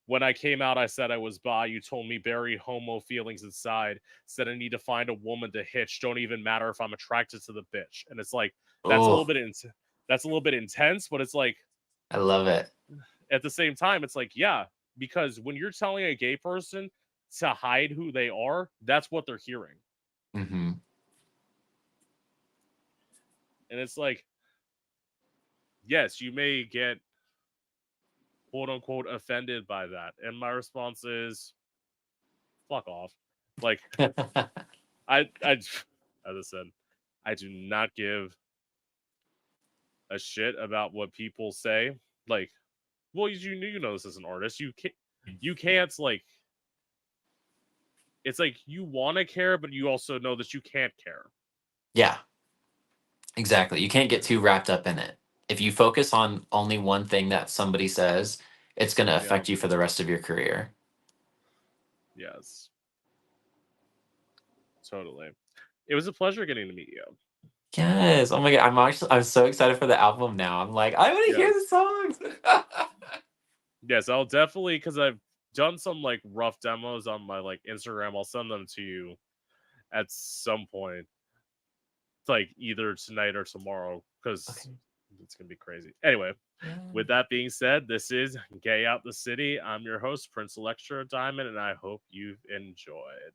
When I came out, I said I was bi. You told me bury homo feelings inside. Said I need to find a woman to hitch. Don't even matter if I'm attracted to the bitch. And it's like that's a little Oh, bit that's a little bit intense, but it's like I love it. at the same time, it's like yeah, because when you're telling a gay person to hide who they are, that's what they're hearing, Hmm. and it's like yes, you may get quote unquote offended by that, and my response is fuck off. Like I as I said, I do not give a shit about what people say. Like, well, you know this as an artist. You can't like. It's like you want to care, but you also know that you can't care. Yeah, exactly. You can't get too wrapped up in it. If you focus on only one thing that somebody says, it's going to Yeah. affect you for the rest of your career. Yes. Totally. It was a pleasure getting to meet you. Yes. Oh my god, I'm so excited for the album now. I'm like, I want to hear the Yes. songs. Yes, I'll definitely because I've done some like rough demos on my like Instagram. I'll send them to you at some point, like either tonight or tomorrow, because Okay. it's gonna be crazy. Anyway, Yeah. with that being said, this is Gay Out the City. I'm your host, Prince Electra Diamond, and I hope you've enjoyed.